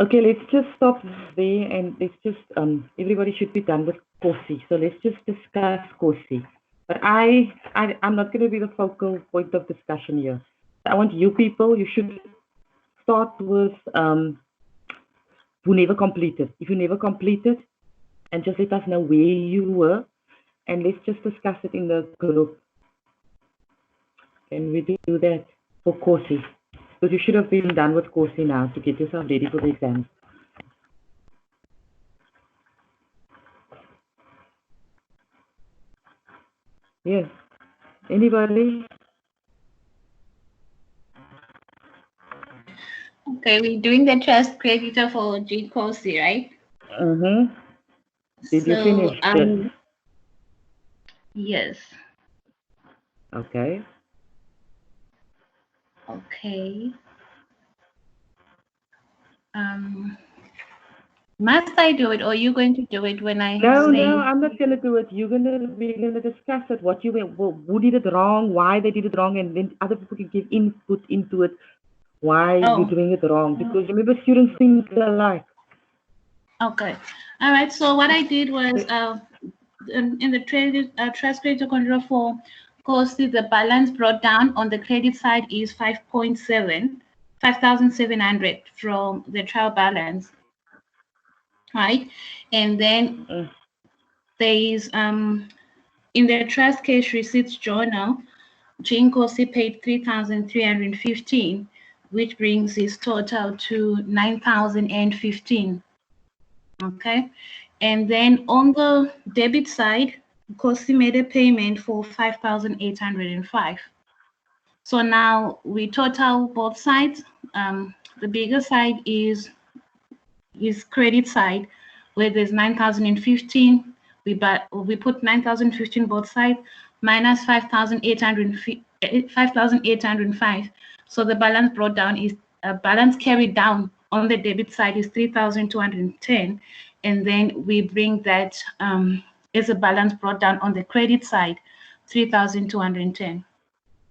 Okay, let's just stop there and let's just, everybody should be done with Corsi. So let's just discuss Corsi. But I'm not going to be the focal point of discussion here. I want you people, you should start with who never completed. If you never completed, and just let us know where you were, and let's just discuss it in the group. Can we do that for Corsi? Because you should have been done with Corsi now to get yourself ready for the exams. Yes. Anybody? Okay, we're doing the trust creditor for G Corsi, right? Mm-hmm. Did you finish it? Yes. Okay. Okay. Must I do it, or are you going to do it when I No, say? no, I'm not gonna do it. We're gonna discuss it. What you who did it wrong, why they did it wrong, and then other people can give input into it. Why you're doing it wrong? Because remember, students think alike. Okay. All right. So what I did was in the trust creditor control for Corsi, the balance brought down on the credit side is 5,700 from the trial balance, right? And then there is in the trust case receipts journal, Jane Corsi paid 3,315, which brings his total to 9,015. Okay, and then on the debit side, Corsi made a payment for 5,805. So now we total both sides. The bigger side is credit side, where there's 9,015. We put 9,015 both sides minus 5,805. So the balance brought down is balance carried down on the debit side is 3,210, and then we bring that as a balance brought down on the credit side, 3,210.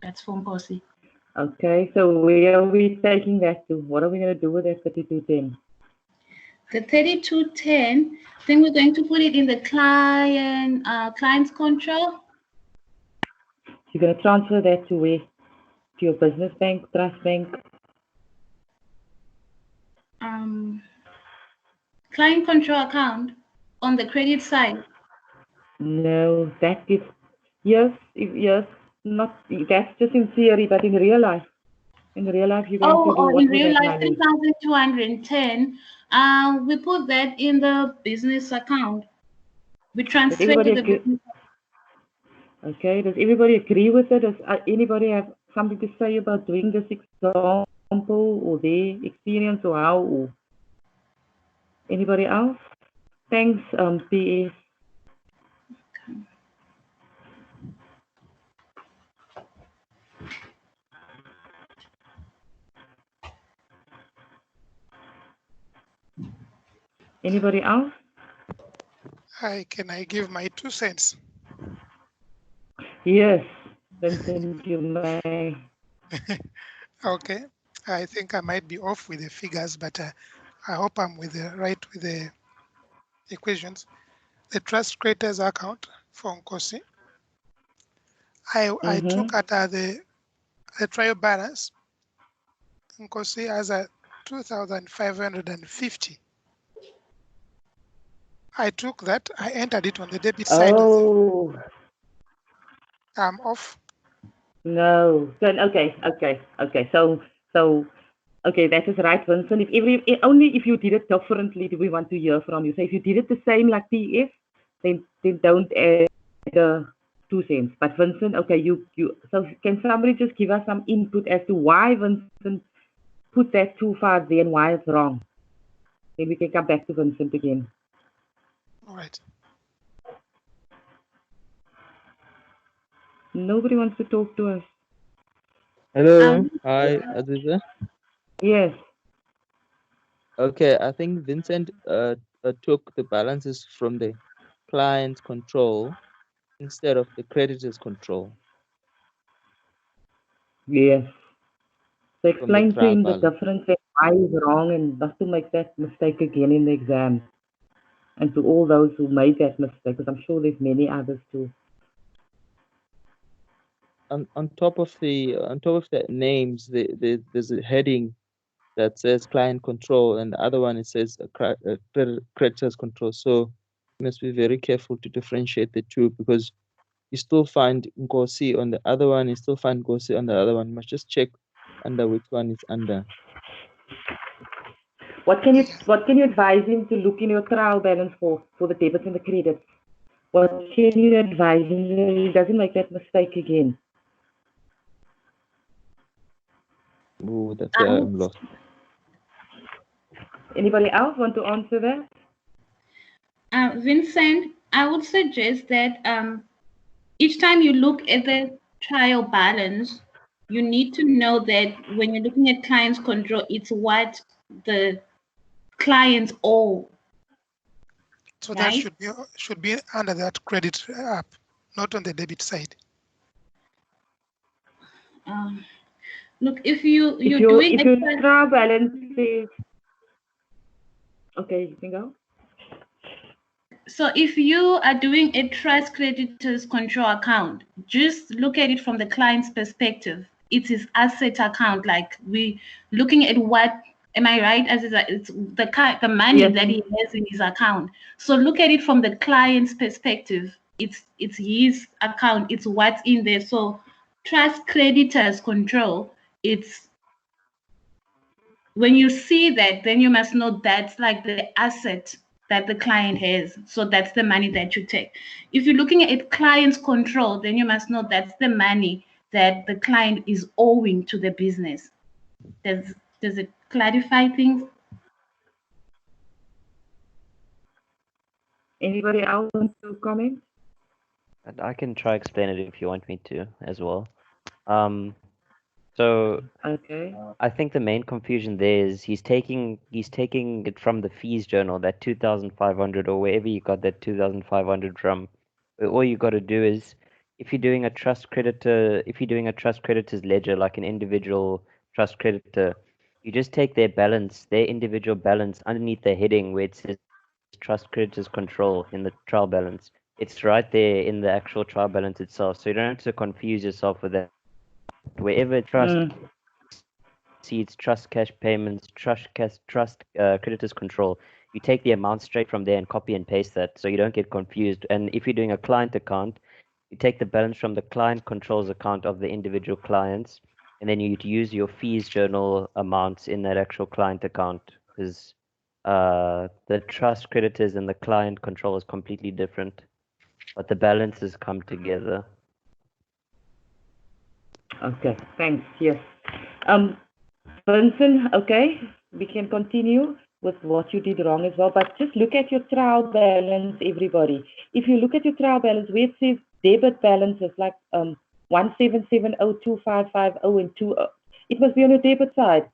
That's from Corsi. Okay, so where are we taking that to? What are we going to do with that 3210? The 3210, then we're going to put it in the client's control. You're going to transfer that to where? To your business bank, trust bank? Client control account on the credit side. No, that is, yes, not, that's just in theory, but in real life. In real life, you're going to do what in with real that life, money? 10,210. We put that in the business account. We transfer to the business. Okay, does everybody agree with it? Does anybody have something to say about doing this example or their experience or how? Or anybody else? Thanks, PS. Anybody else? Can I give my 2 cents? Yes, Vincent, you may. Okay, I think I might be off with the figures, but I hope I'm right with the equations. The trust creditors account for Nkosi. I took at the trial balance. Nkosi has a 2,550. I took that. I entered it on the debit side. Oh. I'm off. No. Then okay. So okay, that is right, Vincent. Only if you did it differently do we want to hear from you. So if you did it the same like PS, then don't add the 2 cents. But Vincent, okay, you so can somebody just give us some input as to why Vincent put that too far there and why it's wrong? Then we can come back to Vincent again. All right. Nobody wants to talk to us. Hello. Hi, Aziza. Yes. Okay, I think Vincent took the balances from the client's control instead of the creditor's control. Yes. So explain to him the balance. difference and why he's wrong and not to make that mistake again in the exam. And to all those who made that mistake, because I'm sure there's many others too. On top of the names, there's a heading that says client control, and the other one it says creditor's control. So you must be very careful to differentiate the two, because you still find Nkosi on the other one, you still find Nkosi on the other one. You must just check under which one it's under. What can you advise him to look in your trial balance for the debits and the credits? What can you advise him so he doesn't make that mistake again? Oh, that's where I'm lost. Anybody else want to answer that? Vincent, I would suggest that each time you look at the trial balance, you need to know that when you're looking at client's control, it's what the clients owe. So right? That should be under that credit app, not on the debit side. Look, if your trial balance is okay, you can go. So if you are doing a trust creditors control account, just look at it from the client's perspective. It's his asset account. Like we looking at what, am I right? It's the money that he has in his account. So look at it from the client's perspective. It's his account. It's what's in there. So trust creditors control. It's when you see that, then you must know that's like the asset that the client has. So that's the money that you take. If you're looking at client's control, then you must know that's the money that the client is owing to the business. Does it clarify things? Anybody else want to comment? I can try explain it if you want me to as well. So okay. I think the main confusion there is he's taking it from the fees journal, that 2,500 or wherever you got that 2,500 from. All you got to do is, if you're doing a trust creditor's ledger, like an individual trust creditor, You just take their balance, their individual balance underneath the heading where it says trust creditors control in the trial balance. It's right there in the actual trial balance itself. So you don't have to confuse yourself with that. Wherever trust seeds, trust cash payments, trust creditors control, you take the amount straight from there and copy and paste that so you don't get confused. And if you're doing a client account, you take the balance from the client controls account of the individual clients, and then you'd use your fees journal amounts in that actual client account, because the trust creditors and the client control is completely different, but the balances come together. Okay, thanks. Yes. Vincent, okay, we can continue with what you did wrong as well, but just look at your trial balance, everybody. If you look at your trial balance, where it says debit balance is like 1770255 and 2, it must be on the debit side.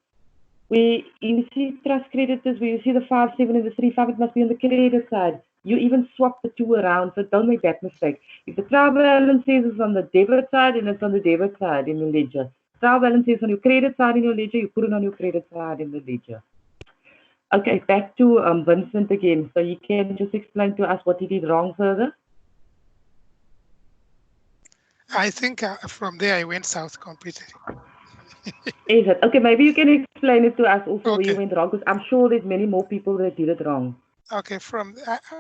Where you see trust creditors, where you see the 57 and the 35, it must be on the credit side. You even swap the two around, so don't make that mistake. If the trial balance says it's on the debit side, and it's on the debit side in your ledger. Trial balance is on your credit side in your ledger, you put it on your credit side in the ledger. Okay, back to Vincent again. So you can just explain to us what he did wrong further? I think from there I went south completely. Is it? Okay, maybe you can explain it to us also where you Okay. went wrong, because I'm sure there's many more people that did it wrong. Okay, from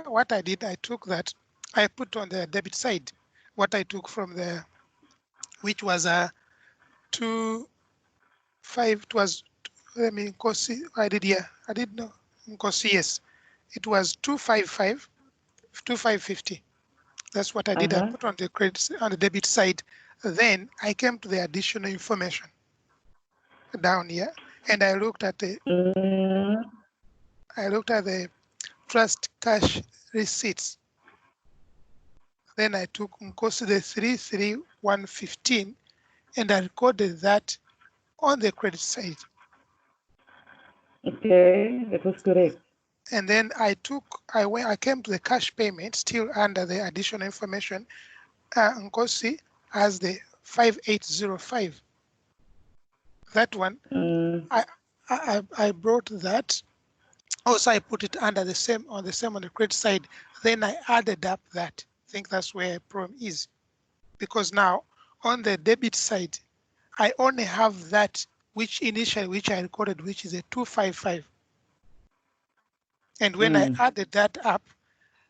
what I did, I took that, I put on the debit side what I took from the, which was a 2.5, it was, let me go see, I did here, I did know, go see, yes, it was 255, 2550. That's what I did. I put on the credit, on the debit side. Then I came to the additional information down here, and I looked at the, trust cash receipts. Then I took Nkosi the 33115, and I recorded that on the credit side. Okay, that was correct. And then I came to the cash payment, still under the additional information. Nkosi has the 5805. That one, I brought that. Also, I put it under the same on the credit side. Then I added up that. I think that's where a problem is, because now on the debit side, I only have that which I recorded, which is a 255. And when I added that up,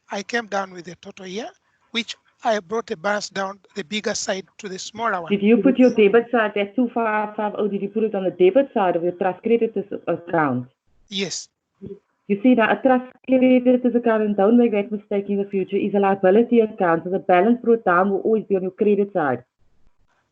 I came down with the total here, which I brought the balance down the bigger side to the smaller one. Did you put your debit side, that 2550, did you put it on the debit side of your trust creditors account? Yes. You see, now a trust creditors account, and don't make that mistake in the future, is a liability account. So the balance brought down will always be on your credit side.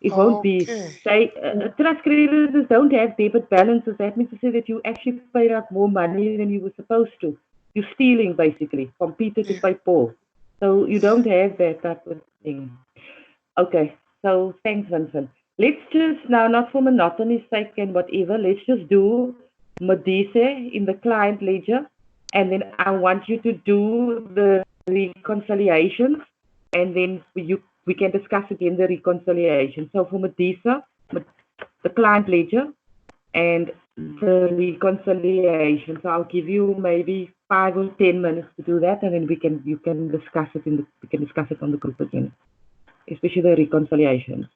It won't be. Trust creditors don't have debit balances. That means to say that you actually paid out more money than you were supposed to. You're stealing, basically, from Peter to pay Paul. So you don't have that type of thing. Okay, so thanks, Vincent. Let's just now, not for monotony's sake and whatever, let's just do Medice in the client ledger, and then I want you to do the reconciliations, and then we can discuss again the reconciliation. So for Medice, the client ledger and the reconciliation. So I'll give you maybe 5 or 10 minutes to do that, and then you can discuss it on the group again, especially the reconciliation.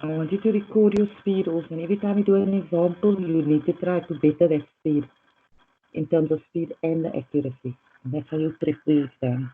I want you to record your speed also. And every time you do an example, you need to try to better that speed in terms of speed and the accuracy. And that's how you prep the exam.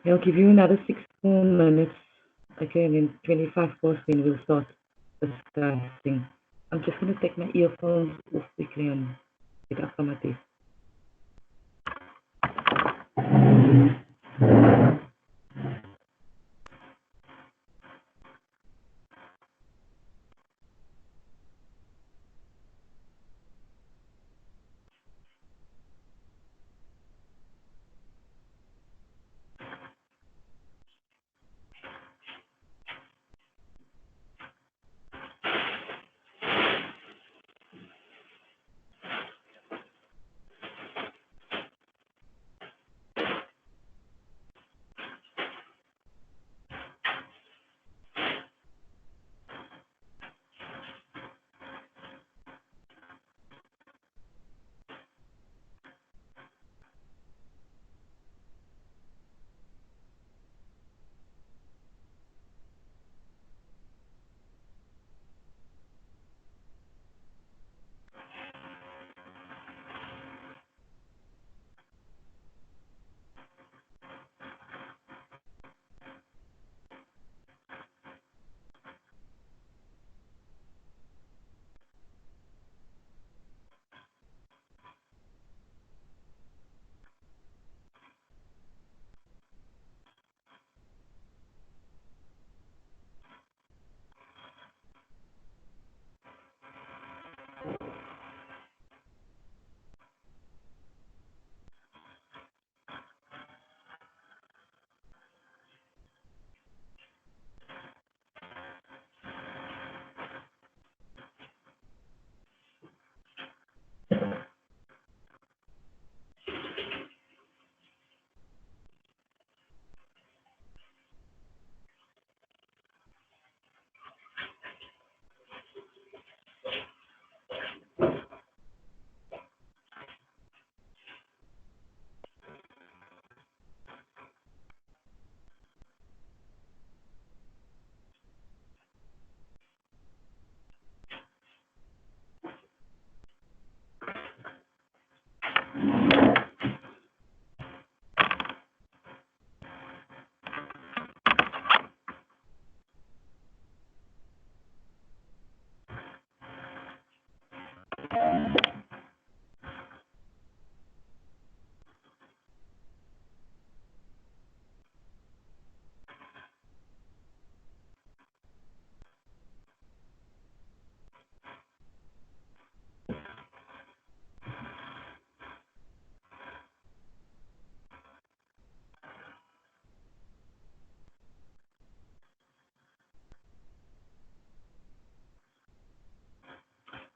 I'll give you another 6 more minutes. Okay, and then 25 past, then we'll start discussing. I'm just going to take my earphones off quickly and get up on my desk.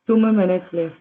2 more minutes left.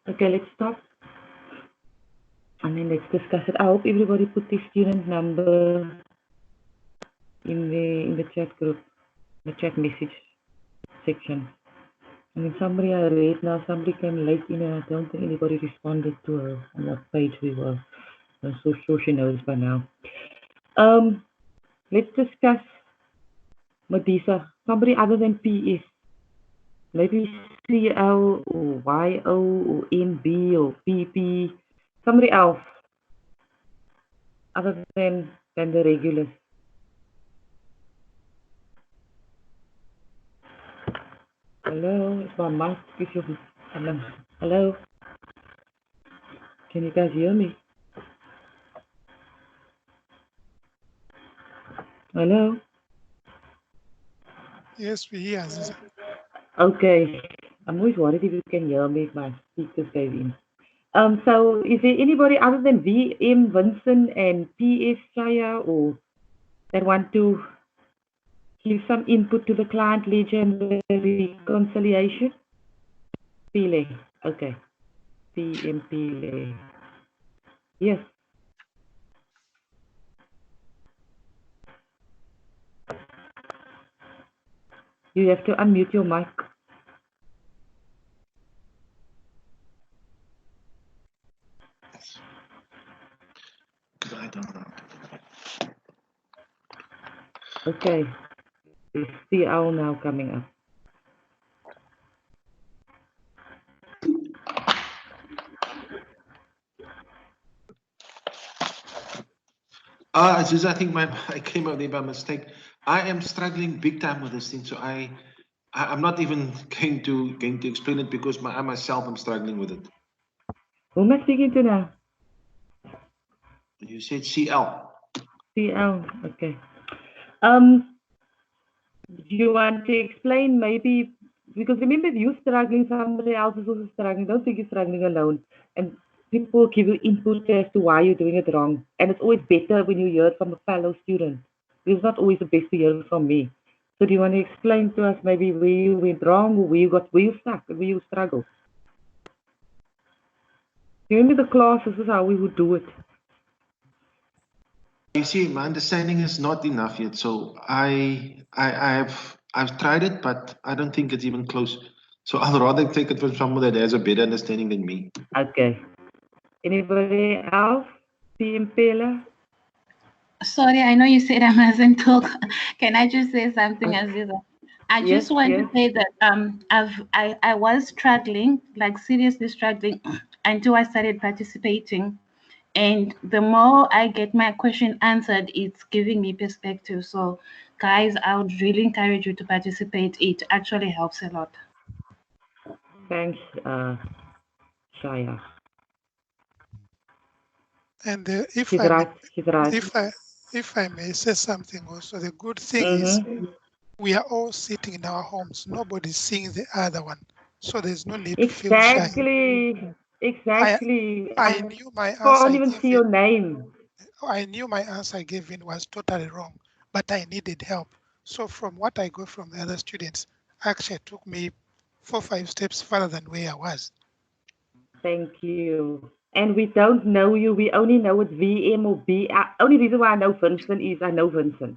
Okay, let's stop. And then let's discuss it. I hope everybody put the student number in the chat group, the chat message section. And then somebody I read now, somebody came late in and I don't think anybody responded to her on what page we were. I'm so sure she knows by now. Let's discuss Madisa. Somebody other than PS. Maybe CL or YO or NB or PP. Somebody else other than the regulars. Hello, it's my mic. Hello. Can you guys hear me? Hello? Yes, we hear, Aziza. Okay. I'm always worried if you can hear me if my speakers gave in. So is there anybody other than VM, Vincent and PS Shaya or that want to give some input to the client ledger and the reconciliation? Pile. Okay. PM Pile. Yes. You have to unmute your mic. I don't know. Okay. Is CL now coming up? Aziza, I think I came out there by mistake. I am struggling big time with this thing, so I'm not even going to explain it because I myself am struggling with it. Who am I speaking to now? You said CL. CL, okay. Do you want to explain maybe, because remember if you're struggling, somebody else is also struggling. Don't think you're struggling alone. And people give you input as to why you're doing it wrong. And it's always better when you hear it from a fellow student. It's not always the best to hear it from me. So do you want to explain to us maybe where you went wrong or where you stuck, where you struggled? Remember the class, this is how we would do it. You see, my understanding is not enough yet. So I've tried it, but I don't think it's even close. So I'd rather take it from someone that has a better understanding than me. Okay. Anybody else? Pela? Sorry, I know you said I mustn't talk. Can I just say something, Aziza? I just want to say that I was struggling, like seriously struggling, until I started participating. And the more I get my question answered, it's giving me perspective. So, guys, I would really encourage you to participate. It actually helps a lot. Thanks, Shaya. And She's right. She's right. if I may say something also, the good thing is we are all sitting in our homes. Nobody's seeing the other one, so there's no need to feel shy. Exactly. I knew my answer. Can't even see your name. I knew my answer I gave in was totally wrong, but I needed help. So from what I got from the other students, actually took me 4 or 5 steps further than where I was. Thank you. And we don't know you. We only know it's VM or B. Only reason why I know Vincent is I know Vincent.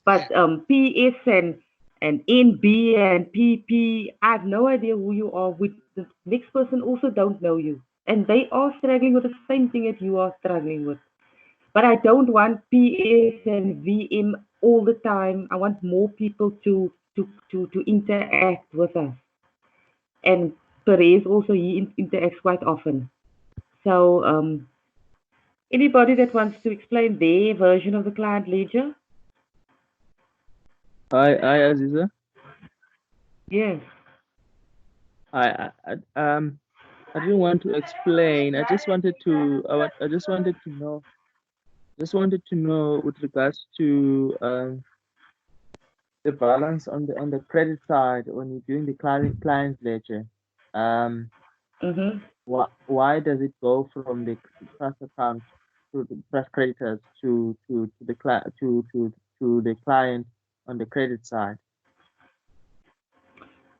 But PS and NB and PP, I have no idea who you are. The next person also don't know you. And they are struggling with the same thing that you are struggling with. But I don't want PS and VM all the time. I want more people to interact with us. And Perez also, he interacts quite often. So anybody that wants to explain their version of the client ledger? Hi, Aziza. Yes. I didn't want to explain. I just wanted to know with regards to the balance on the credit side when you're doing the client ledger. Why does it go from the trust account to the trust creditors to the client on the credit side?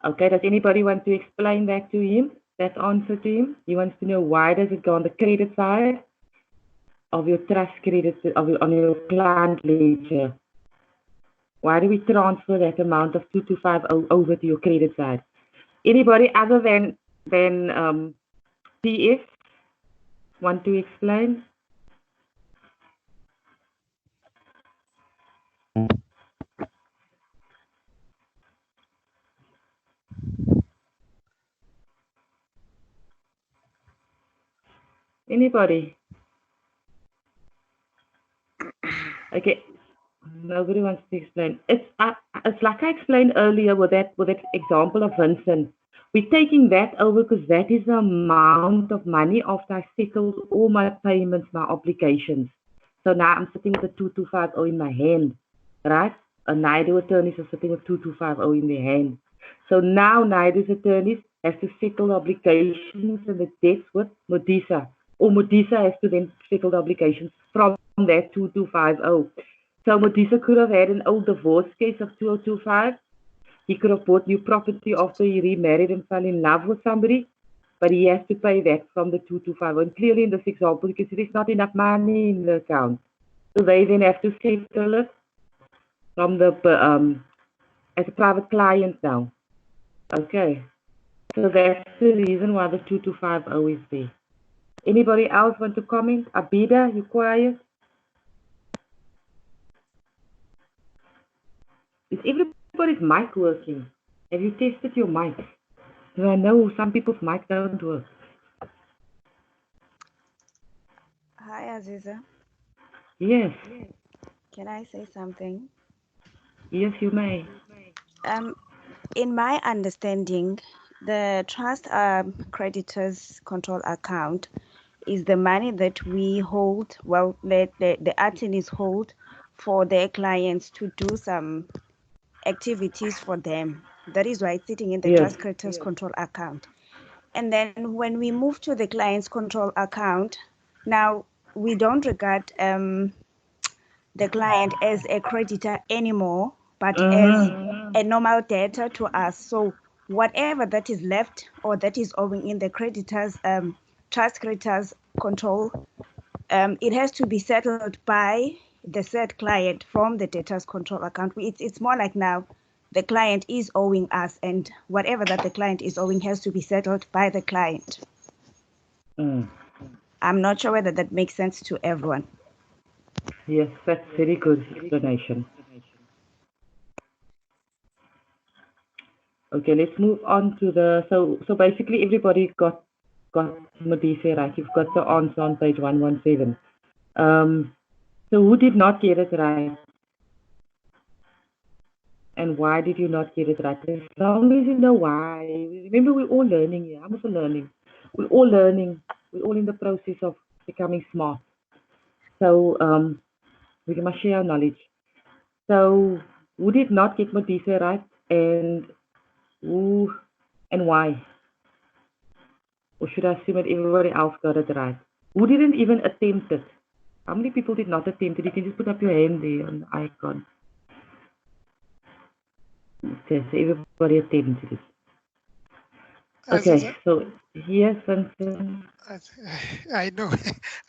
Okay, does anybody want to explain that to him? That answer to him? He wants to know why does it go on the credit side of your trust credit on your client ledger? Why do we transfer that amount of 2250 over to your credit side? Anybody other than PS want to explain? Anybody? Okay, nobody wants to explain. It's like I explained earlier with that example of Vincent. We're taking that over because that is the amount of money after I settled all my payments, my obligations. So now I'm sitting with a 2250 in my hand, right? A NIDO attorneys are sitting with 2250 in their hand. So now NIDO's attorneys have to settle obligations and the debts with Modisa, or Modisa has to then settle the obligations from that 2250. So Modisa could have had an old divorce case of 2025. He could have bought new property after he remarried and fell in love with somebody, but he has to pay that from the 2250. And clearly in this example, you can see there's not enough money in the account. So they then have to settle it from the as a private client now. Okay. So that's the reason why the 2250 is there. Anybody else want to comment? Abida, you quiet? Is everybody's mic working? Have you tested your mic? Because I know some people's mic don't work. Hi, Aziza. Yes. Can I say something? Yes, you may. In my understanding, the trust creditors control account is the money that we hold, well, the attorneys hold for their clients to do some activities for them. That is why it's sitting in the trust creditors control account. And then when we move to the client's control account, now we don't regard the client as a creditor anymore, but as a normal debtor to us. So whatever that is left or that is owing in the creditors, trust creditors control, it has to be settled by the said client from the debtors control account. It's more like now the client is owing us, and whatever that the client is owing has to be settled by the client. I'm not sure whether that makes sense to everyone. Yes, that's very good explanation. Okay, let's move on to the so basically everybody got Modise right. You've got the answer on page 117. So who did not get it right? And why did you not get it right? As long as you know why. Remember, we're all learning here. I'm also learning. We're all learning. We're all in the process of becoming smart. So we must share our knowledge. So who did not get Modise right, and who and why? Or should I assume that everybody else got it right? Who didn't even attempt it? How many people did not attempt it? You can just put up your hand there on the icon. Okay, so everybody attempted it. Okay, so yes, Vincent. I know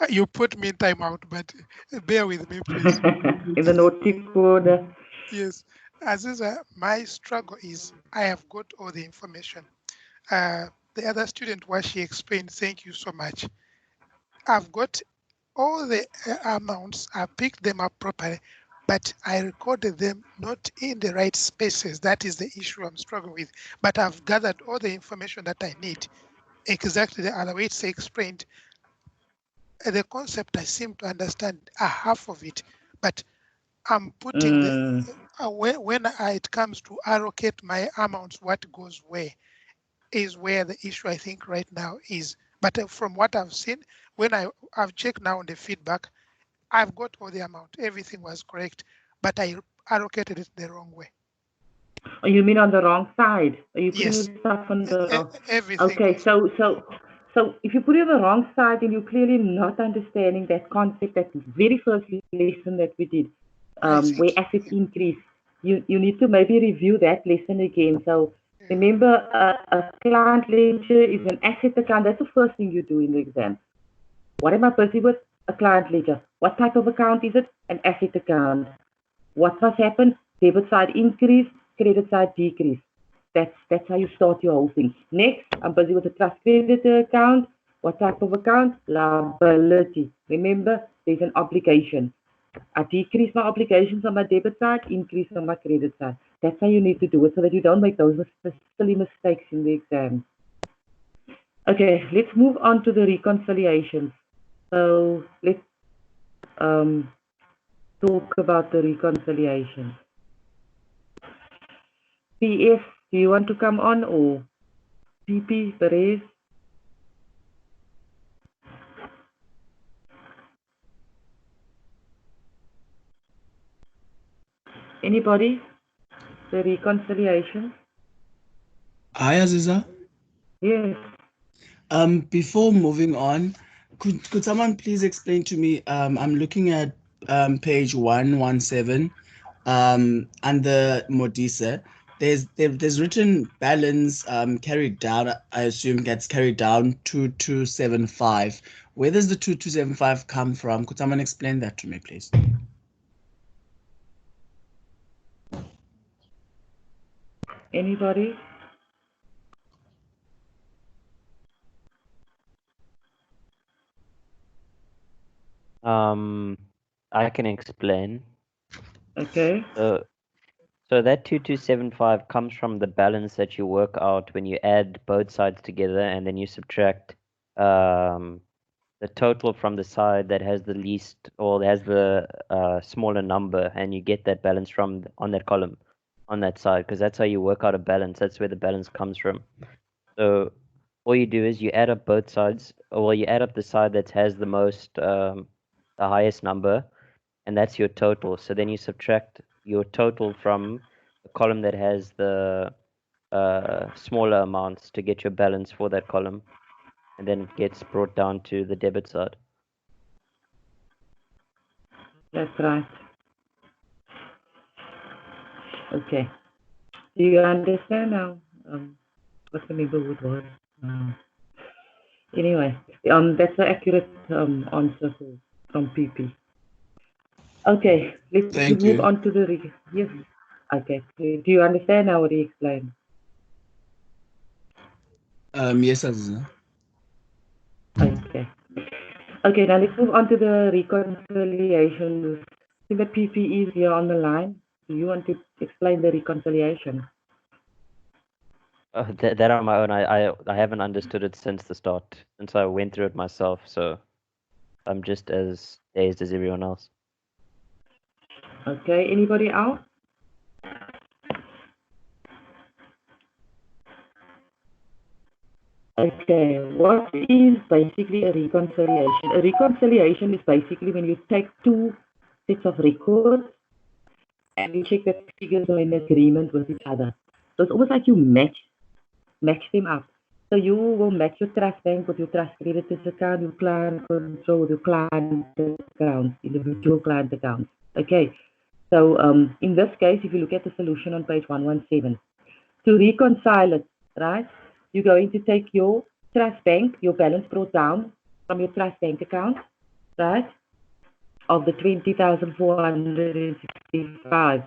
you put me in timeout, but bear with me, please. In the naughty corner. Yes, Aziza, my struggle is I have got all the information. The other student, what she explained, thank you so much. I've got all the amounts, I picked them up properly, but I recorded them not in the right spaces. That is the issue I'm struggling with. But I've gathered all the information that I need. Exactly the other way it's explained. The concept I seem to understand half of it, but I'm putting the when it comes to allocate my amounts, what goes where is where the issue I think right now is. But from what I've seen, when I've checked now on the feedback, I've got all the amount. Everything was correct, but I allocated it the wrong way. Oh, you mean on the wrong side? Are you putting Yes. the stuff on the wrong? Everything. Okay, so if you put it on the wrong side, then you're clearly not understanding that concept, that very first lesson that we did, where assets increase. You need to maybe review that lesson again. So remember, a client ledger is an asset account. That's the first thing you do in the exam. What am I busy with? A client ledger. What type of account is it? An asset account. What must happen? Debit side increase, credit side decrease. That's how you start your whole thing. Next, I'm busy with a trust creditor account. What type of account? Liability. Remember, there's an obligation. I decrease my obligations on my debit side, increase on my credit side. That's how you need to do it so that you don't make those silly mistakes in the exam. Okay, let's move on to the reconciliations. So let's talk about the reconciliation. PS, do you want to come on, or PP, Perez? Anybody? The reconciliation? Hi, Aziza. Yes. Before moving on, could someone please explain to me? I'm looking at page 117, under Modise. There's written balance carried down. I assume gets carried down 2275. Where does the 2275 come from? Could someone explain that to me, please? Anybody? I can explain. Okay. So that 2275 comes from the balance that you work out when you add both sides together, and then you subtract the total from the side that has the least, or has the smaller number, and you get that balance from on that column, on that side, because that's how you work out a balance. That's where the balance comes from. So all you do is you add up both sides, or you add up the side that has the most, the highest number, and that's your total. So then you subtract your total from the column that has the smaller amounts to get your balance for that column, and then it gets brought down to the debit side. That's right. Okay. Do you understand now? What the neighborhood was? Anyway, that's an accurate answer from PP. Okay, let's move on to the yes. Okay. Do you understand now what he explained? Yes, Aziza. Okay. Okay, now let's move on to the reconciliation. I think the PP is here on the line. Do you want to explain the reconciliation? That on my own, I haven't understood it since the start, since I went through it myself. So I'm just as dazed as everyone else. Okay, anybody else? Okay, what is basically a reconciliation? A reconciliation is basically when you take two sets of records and you check that figures are in agreement with each other. So it's almost like you match them up. So you will match your trust bank with your trust creditors account, your client control, your client account, individual client account. Okay. So in this case, if you look at the solution on page 117, to reconcile it, right, you're going to take your trust bank, your balance brought down from your trust bank account, right, of the 20,465,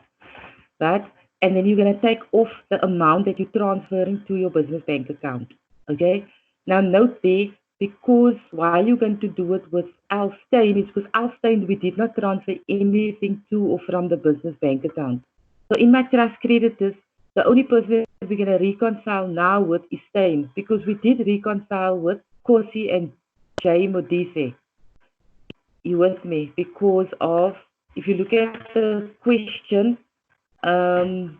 right? And then you're going to take off the amount that you're transferring to your business bank account, okay? Now note there, because why you're going to do it with Alstein is because Alstein, we did not transfer anything to or from the business bank account. So in my trust creditors, the only person that we're going to reconcile now with is Stein, because we did reconcile with Kosi and Jay Modise. You with me? Because of, if you look at the question, Kosi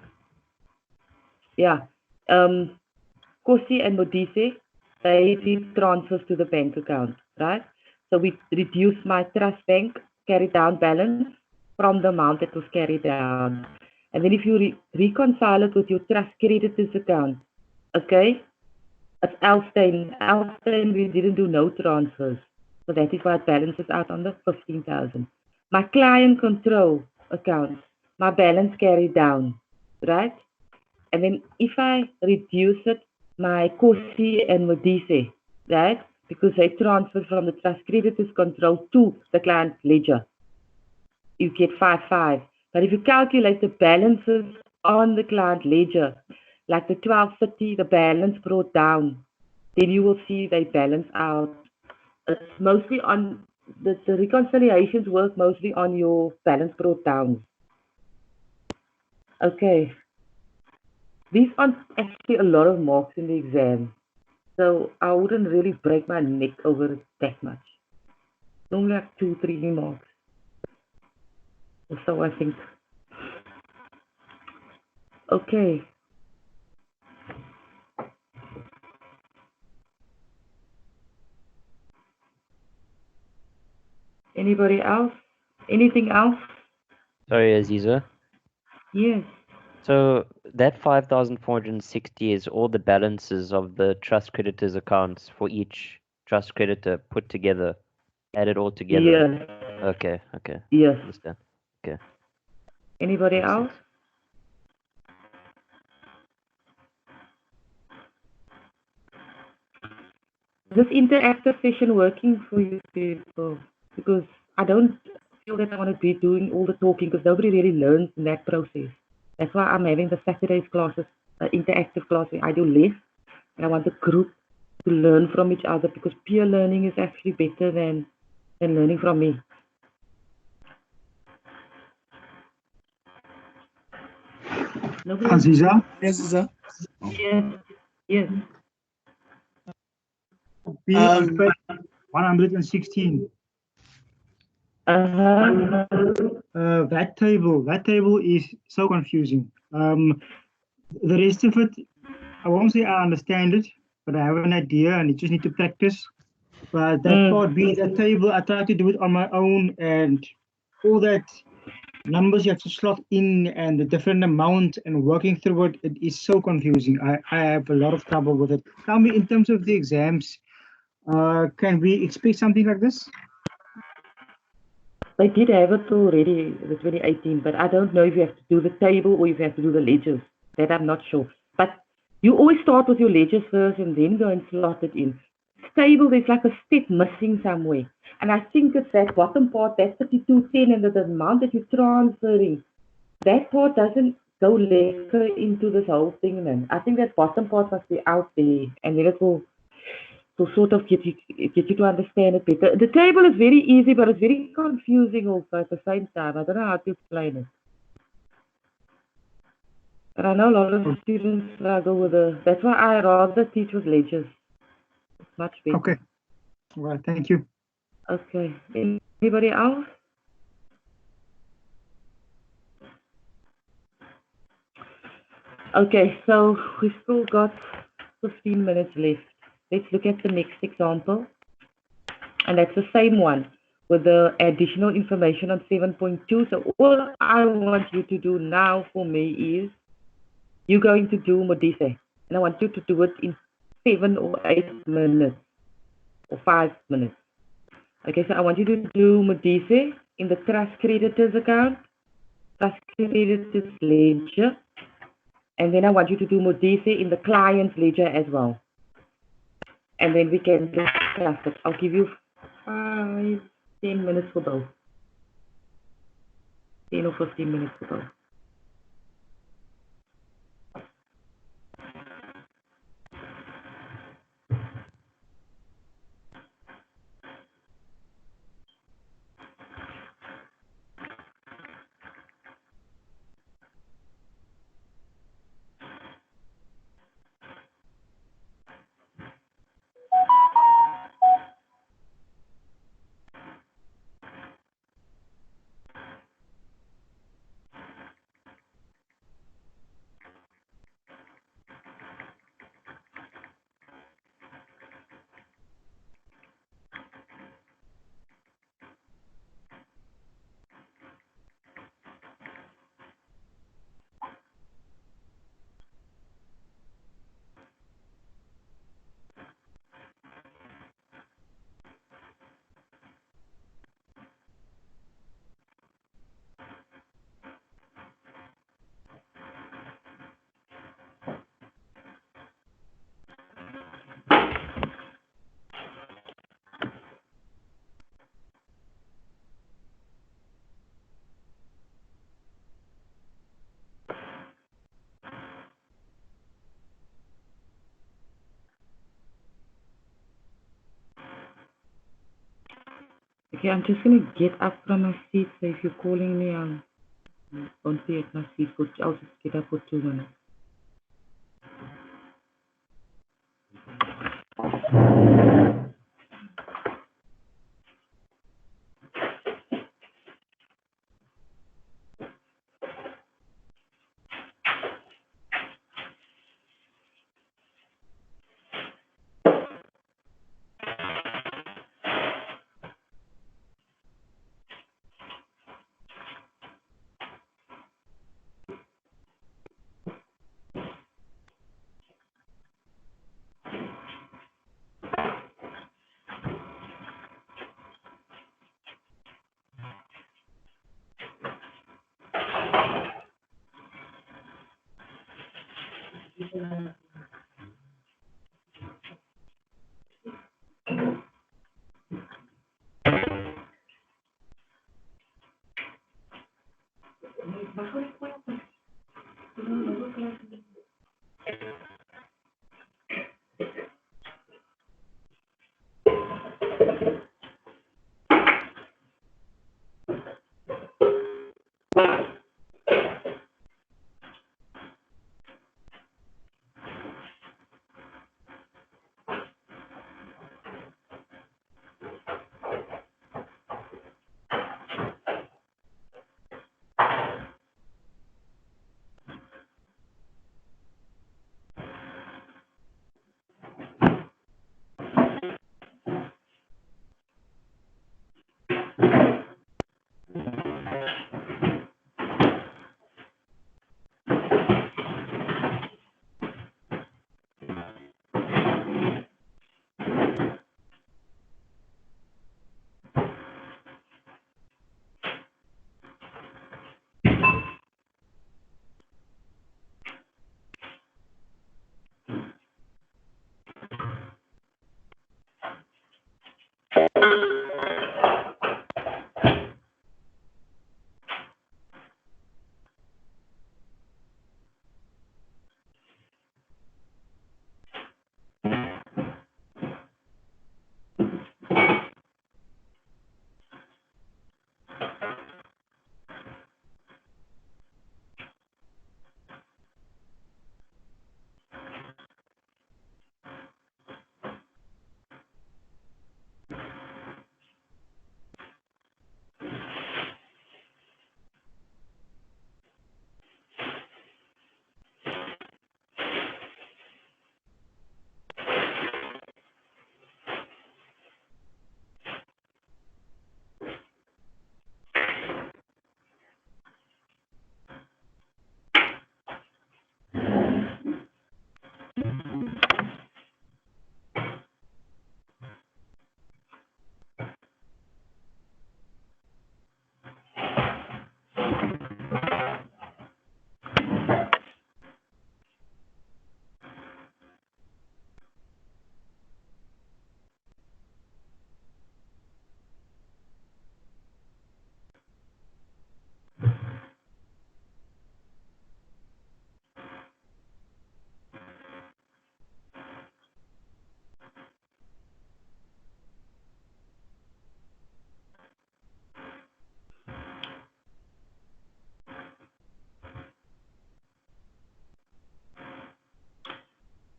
and Modise, they did transfers to the bank account, right? So we reduced my trust bank carried down balance from the amount that was carried down. And then if you reconcile it with your trust creditors account, okay, it's Alstein. Alstein, we didn't do no transfers. So that is why it balances out on the 15,000. My client control account, my balance carried down, right? And then if I reduce it, my Kosi and Modise, right? Because they transfer from the trust creditors control to the client ledger, you get 5,500. But if you calculate the balances on the client ledger, like the 1230, the balance brought down, then you will see they balance out. It's mostly on the reconciliations work mostly on your balance brought down. Okay. These aren't actually a lot of marks in the exam, so I wouldn't really break my neck over it that much. Only like 2-3 marks. So I think. Okay. Anybody else? Anything else? Sorry, Aziza. Yes. So that 5,460 is all the balances of the trust creditors accounts for each trust creditor put together, added all together. Yes. Okay. Yes. Understand. Okay. Anybody Makes else? sense. This interactive session working for you people? Because I don't feel that I want to be doing all the talking because nobody really learns in that process. That's why I'm having the Saturdays classes, interactive classes. I do less, and I want the group to learn from each other because peer learning is actually better than learning from me. Aziza? Yes, sir. Yes. Be on page 116. That table is so confusing. The rest of it, I won't say I understand it, but I have an idea and you just need to practice. But that part being that table, I try to do it on my own, and all that numbers you have to slot in and the different amount and working through it, it is so confusing. I have a lot of trouble with it. Tell me, in terms of the exams, can we expect something like this? They did have it already, the 2018, but I don't know if you have to do the table or if you have to do the ledgers. That I'm not sure. But you always start with your ledgers first and then go and slot it in. Table, there's like a step missing somewhere. And I think it's that bottom part, that 3210 and the amount that you're transferring. That part doesn't go later into this whole thing then. I think that bottom part must be out there and then it will sort of get you to understand it better. The table is very easy, but it's very confusing also at the same time. I don't know how to explain it. But I know a lot of students struggle with it. That's why I rather teach with ledgers. It's much better. Okay. Well, thank you. Okay. Anybody else? Okay, so we still got 15 minutes left. let's look at the next example. And that's the same one with the additional information on 7.2. So all I want you to do now for me is you're going to do Modise. And I want you to do it in 7 or 8 minutes or 5 minutes. Okay, so I want you to do Modise in the trust creditors account, trust creditors ledger, and then I want you to do Modise in the client's ledger as well. And then we can discuss it. I'll give you 5, 10 minutes for both. 10 or 15 minutes for both. Okay, I'm just going to get up from my seat. So if you're calling me, I won't be at my seat. I'll just get up for 2 minutes.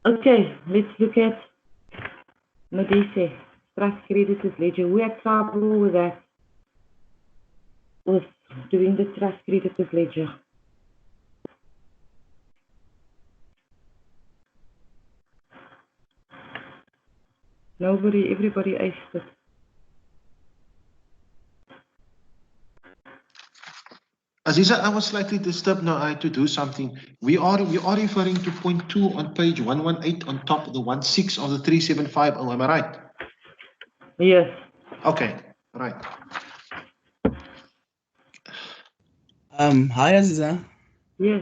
Okay, let's look at Modise, trust creditors ledger. We had trouble with that, with doing the trust creditors ledger. Everybody aced it. Aziza, I was slightly disturbed now. I had to do something. We are referring to point 2 on page 118 on top of the 16 of the 375. Oh, am I right? Yes. Okay, right. Hi, Aziza. Yes.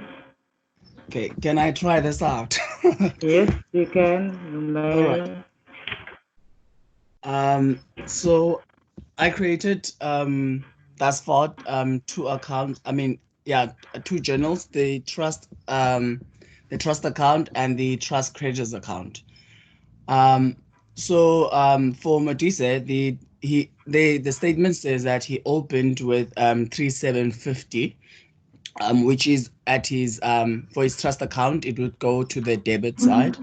Okay, can I try this out? Yes, you can. You may. All right. So I created thus far two accounts. I mean, yeah, two journals: the trust account and the trust creditors account. So for Modise, the statement says that he opened with 3750, which is at his for his trust account, it would go to the debit side.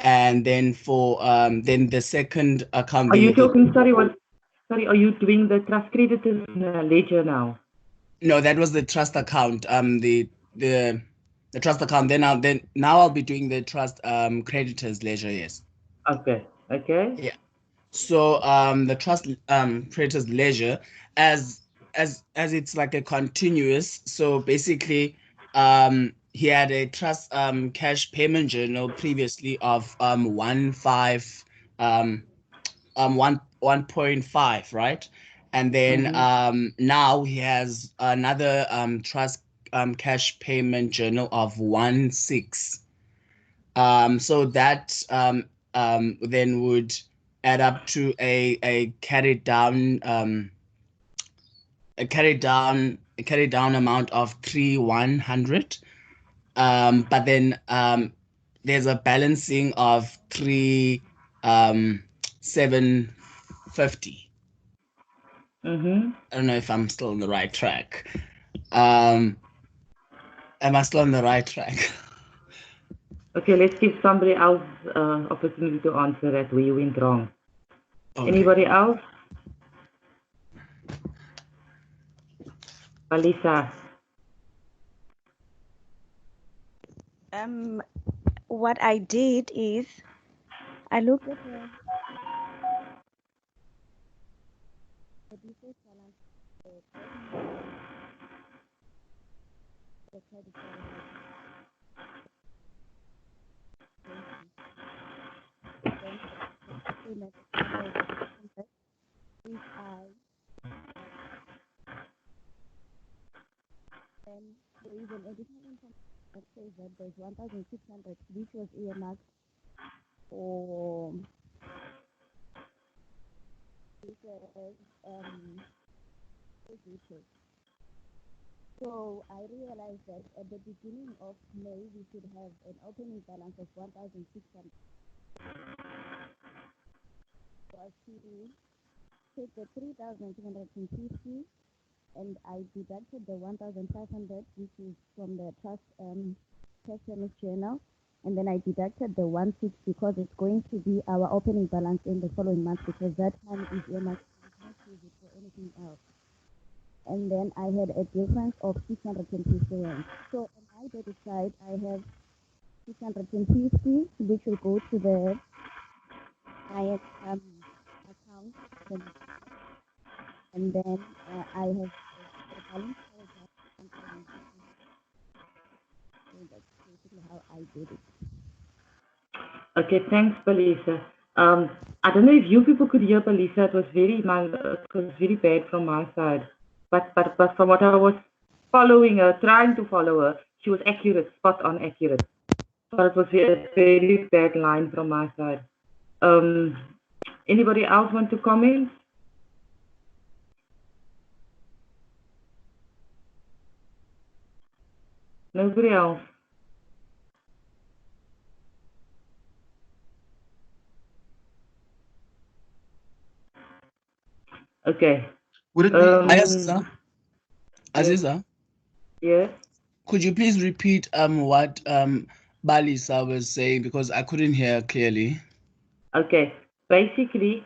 And then for then the second account. Are you talking? Sorry, what? Sorry, are you doing the trust creditors ledger now? No, that was the trust account. The trust account. Then now I'll be doing the trust creditors ledger. Yes. Okay. Okay. Yeah. So the trust creditors ledger, as it's like a continuous. So basically, he had a trust cash payment journal previously of 1.5, right? And then now he has another trust cash payment journal of 1.6. So that then would add up to a carried down amount of 3,100. But then there's a balancing of 3,750. I don't know if I'm still on the right track. Am I still on the right track? Okay, let's give somebody else opportunity to answer that where you went wrong. Okay. Anybody else? Alisa. What I did is I looked at the default balance, the credit balance, then the payment which then there is an additional information that says that there's 1,600 which was earmarked for so I realized that at the beginning of May we should have an opening balance of 1,600. Was to take the 3,250 and I deducted the 1,500 which is from the trust cash payment journal, and then I deducted the 1.6 because it's going to be our opening balance in the following month because that money is earmarked. We cannot use it for anything else. And then I had a difference of 650 rand. So on my debit side, I have 650, which will go to the account, and then I have the balance. That's basically how I did it. Okay, thanks, Balisa. I don't know if you people could hear Balisa. It was very bad from my side. But from what I was following her, trying to follow her, she was accurate, spot on accurate. But it was a very bad line from my side. Anybody else want to comment? Nobody else. Okay. Would it be Aziza? Yes. Could you please repeat what Balisa was saying because I couldn't hear clearly. Okay, basically,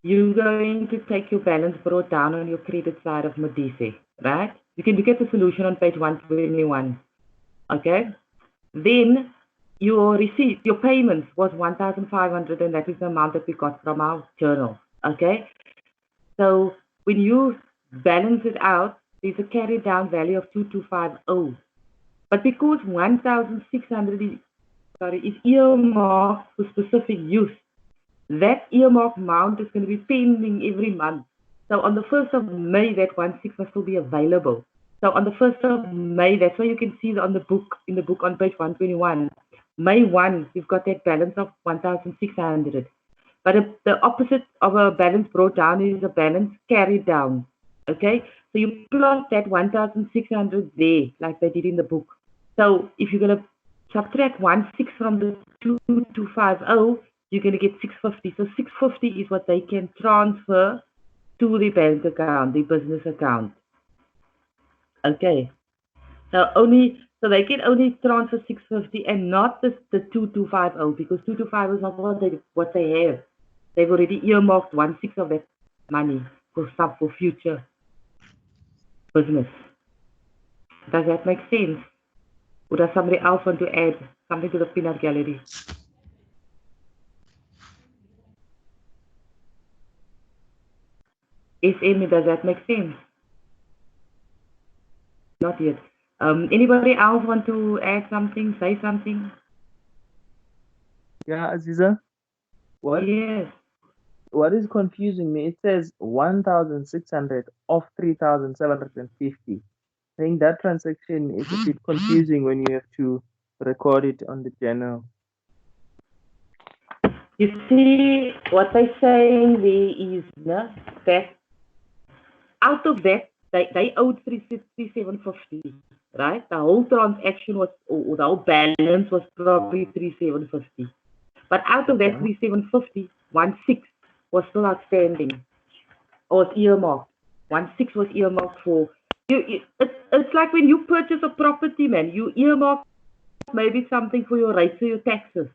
you're going to take your balance brought down on your credit side of Medici, right? You can look at the solution on page 121. Okay, then your receipt, your payments was 1,500, and that is the amount that we got from our journal. Okay, so when you balance it out, there's a carried down value of 2250. But because 1,600 is earmarked for specific use, that earmark amount is going to be pending every month. So on the 1st of May, that 1,600 must still be available. So on the 1st of May, that's why you can see on the book, in the book on page 121, May 1, you've got that balance of 1,600. But the opposite of a balance brought down is a balance carried down. Okay, so you plot that 1,600 there, like they did in the book. So if you're going to subtract 1,600 from the 2,250, you're going to get 650. So 650 is what they can transfer to the bank account, the business account. Okay, so they can only transfer 650 and not the 2,250, because 2,250 is not what they have. They've already earmarked 1/6 of that money for future business. Does that make sense? Or does somebody else want to add something to the peanut gallery? Amy, does that make sense? Not yet. Anybody else want to add something, say something? Yeah, Aziza. What? Yes. What is confusing me? It says 1,600 of 3,750. I think that transaction is a bit confusing when you have to record it on the journal. You see, what they're saying there is that out of that, they owed 3,750, right? The whole transaction was, or the whole balance was probably 3,750. But out of that 3,750, 1/6 was still outstanding, or was earmarked. 1/6 was earmarked for you. It's like when you purchase a property, man. You earmark maybe something for your rates or your taxes.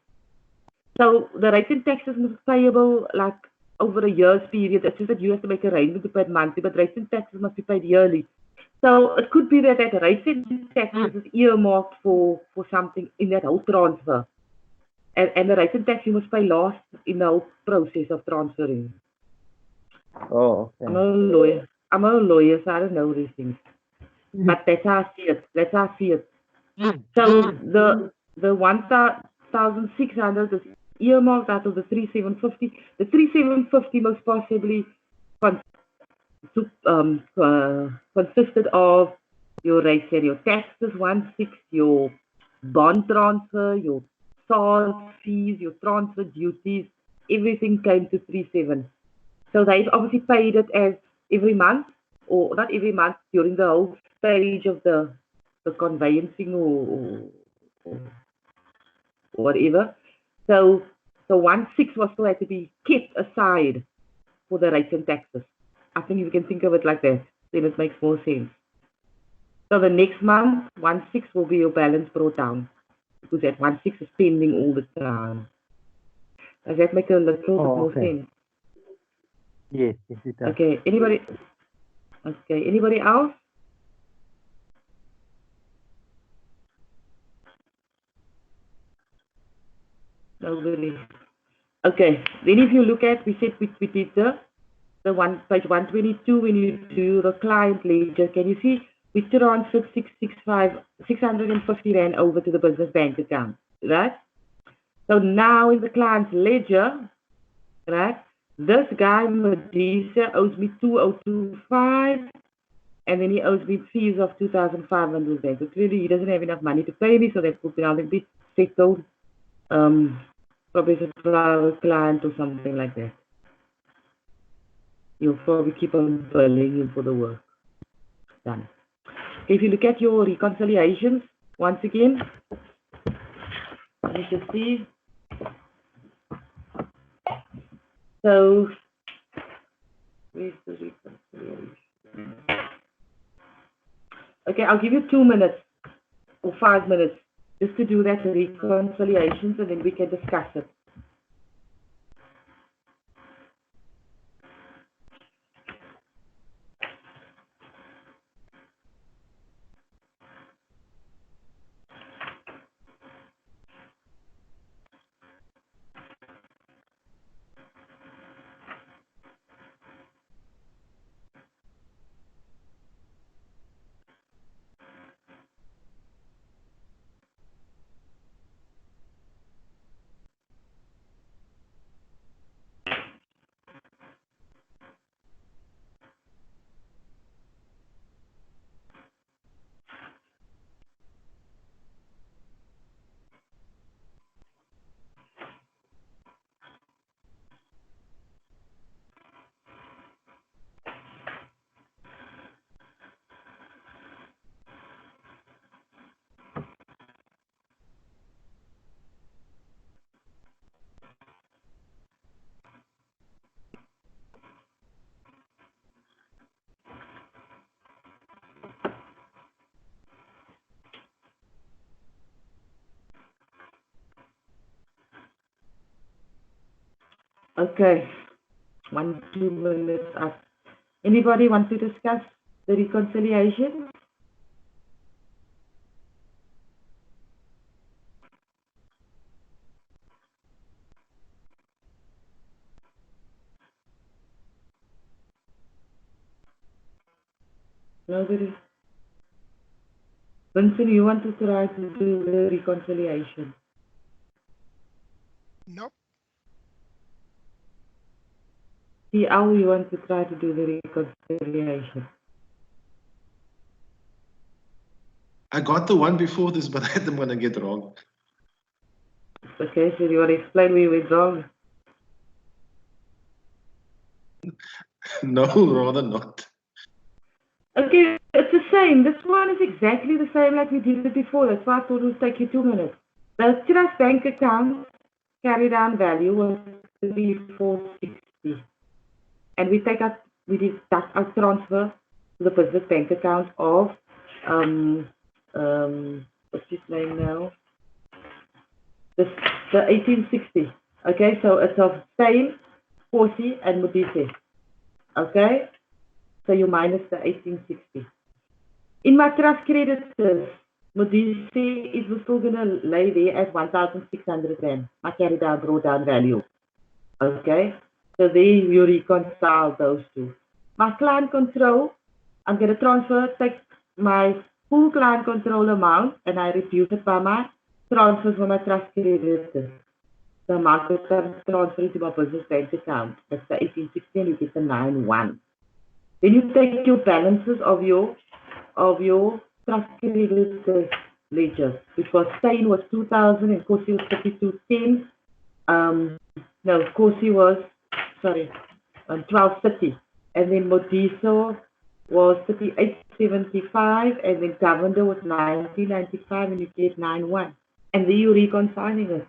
So the rates and taxes must be payable like over a year's period. It's just that you have to make arrangements to pay it monthly, but rates and taxes must be paid yearly. So it could be that rates and taxes is earmarked for something in that whole transfer. And the rates and tax you must pay last in the whole process of transferring. Oh, okay. I'm a lawyer, so I don't know these things. But that's how I see it. That's how I see it. So the 1,600 is earmarked out of the 3,750. The 3,750 most possibly consisted of your rates and your taxes, 1/6, your bond transfer, your SARS fees, your transfer duties, everything came to 3,700. So they've obviously paid it as every month, or not every month, during the whole stage of the conveyancing or whatever. So 1/6 was still had to be kept aside for the rates and taxes. I think you can think of it like that, then it makes more sense. So the next month, 1/6 will be your balance brought down, because that 1/6 is pending all the time. Does that make a little bit more sense? Yes, it does. Okay, anybody else? Nobody. Okay, then if you look at, we said we did the page 122, when you do the client ledger, can you see we transferred 650 Rand over to the business bank account, right? So now in the client's ledger, right, this guy Medisa owes me 2,025, and then he owes me fees of 2,500 Rand. So clearly he doesn't have enough money to pay me, so that would now be settled, probably a private client or something like that. You'll probably keep on billing him for the work done. If you look at your reconciliations, once again, you should see. So, where's the reconciliation? Okay, I'll give you 2 minutes or 5 minutes just to do that reconciliations, and then we can discuss it. Okay, 2 minutes up. Anybody want to discuss the reconciliation? Nobody? Vincent, you want to try to do the reconciliation? Nope. TL, you want to try to do the reconciliation? I got the one before this, but I'm going to get wrong. Okay, so you want to explain where you went wrong? No, rather not. Okay, it's the same. This one is exactly the same like we did it before. That's why I thought it would take you 2 minutes. The trust bank account carried down value was 3460. And we did that our transfer to the business bank account of what's his name now? The 1860. Okay, so it's of Stein, Corsi, and Modise. Okay, so you minus the 1860. In my trust creditors, Modise is still gonna lay there at 1,600 rand. My carry down, draw down value. Okay, so there you reconcile those two. My client control, I'm gonna take my full client control amount and I reduce it by my transfer for my trust creditors. The amount that I'm transferring to my business bank account. That's the 1860 and you get the 91. Then you take your balances of your trust creditors ledger, which was Stein was 2,000 and Corsi was 3210. No, Corsi was 1230, and then Modiso was 3875, and then Governor was 1995, and you get 91. And then you're reconciling it.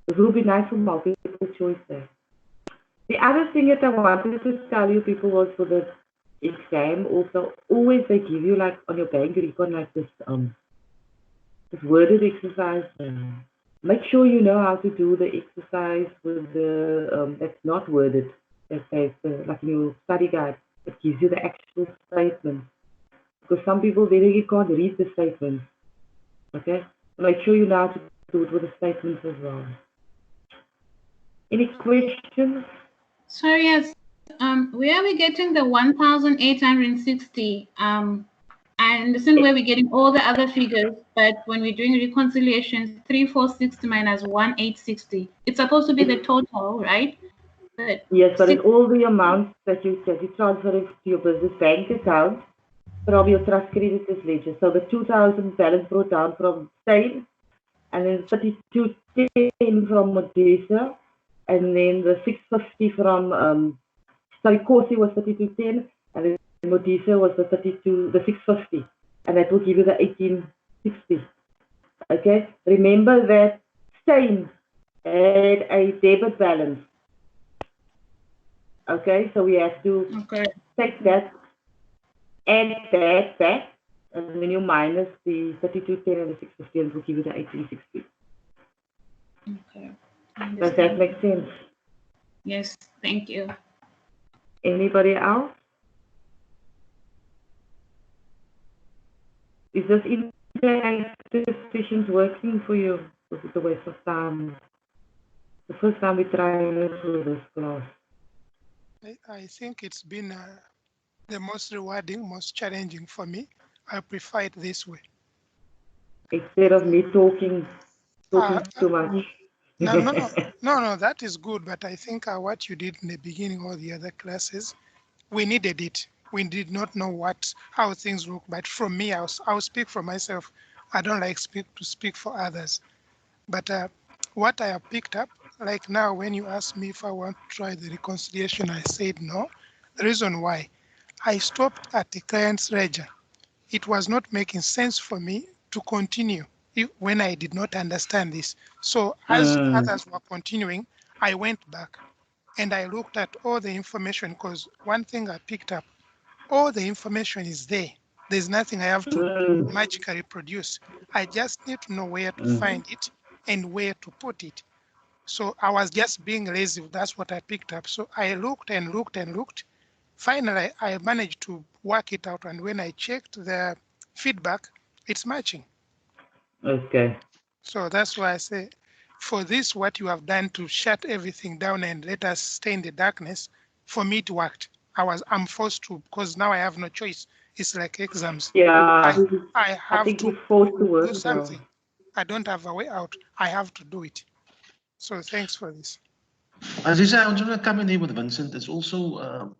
It will be nice for multiple choice there. The other thing that I wanted to tell you people was for the exam also, always they give you like on your bank recon like this worded exercise. Make sure you know how to do the exercise with the that's not worded. Like in your study guide, it gives you the actual statement. Because some people they really can't read the statements. Okay, make sure you know how to do it with the statements as well. Any questions? Sorry, yes. Where are we getting the 1,860? I understand where we're getting all the other figures, but when we're doing reconciliations, 3,460 minus 1,860, it's supposed to be the total, right? But yes, but it's all the amounts that you transfer to your business bank account from your trust creditors ledger. So the 2,000 balance brought down from Stein, and then 3210 from Modesa, and then the 650 from Corsi was 3210, and then Modisa was the 650, and that will give you the 1860. Okay, remember that Stein had a debit balance. Okay, so we have to take that, add that back, And then you minus the 3210 and the 650 and it will give you the 1860. Okay. Does that make sense? Yes, thank you. Anybody else? Is this interactive sessions working for you? Was it a waste of time? The first time we tried it for this class. I think it's been the most rewarding, most challenging for me. I prefer it this way. Instead of me talking too much. No, that is good. But I think what you did in the beginning or the other classes, we needed it. We did not know how things look. But from me, I'll speak for myself. I don't like to speak for others. But what I have picked up, like now when you ask me if I want to try the reconciliation, I said no. The reason why, I stopped at the client's ledger. It was not making sense for me to continue when I did not understand this. So as others were continuing, I went back and I looked at all the information, because one thing I picked up, all the information is there. There's nothing I have to magically produce. I just need to know where to find it and where to put it. So I was just being lazy. That's what I picked up. So I looked and looked and looked. Finally, I managed to work it out. And when I checked the feedback, it's matching. Okay. So that's why I say, for this, what you have done to shut everything down and let us stay in the darkness, for me it worked. I'm forced to, because now I have no choice. It's like exams. Yeah. I have think to you're forced to work do now. something. I don't have a way out. I have to do it. So thanks for this. Aziza, I want to come in here with Vincent. It's also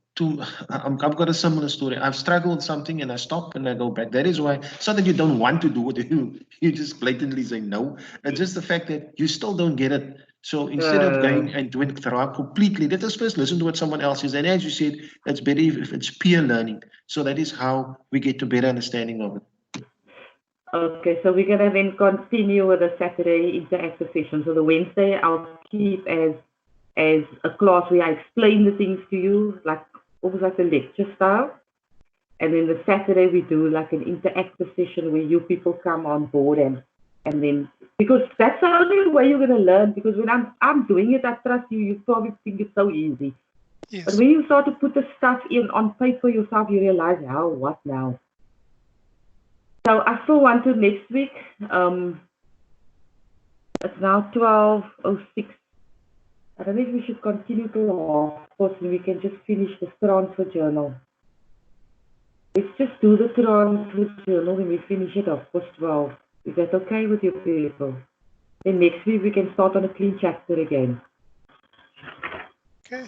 I've got a similar story. I've struggled with something and I stop and I go back. That is why it's not that you don't want to do it, you just blatantly say no. It's just the fact that you still don't get it. So instead of going and doing it completely, let us first listen to what someone else is. And as you said, it's better if it's peer learning. So that is how we get to better understanding of it. Okay, so we're gonna then continue with the Saturday interactive session. So the Wednesday I'll keep as a class where I explain the things to you, like almost like a lecture style. And then the Saturday we do like an interactive session where you people come on board and then, because that's the only way you're gonna learn, because when I'm doing it, I trust you, you probably think it's so easy. Yes. But when you start to put the stuff in on paper yourself, you realize, what now? So I still want to next week. It's now 12:06. I don't know if we should continue to half and we can just finish this transfer journal. Let's just do the transfer journal when we finish it off past 12. Is that okay with you people? Then next week we can start on a clean chapter again. Okay.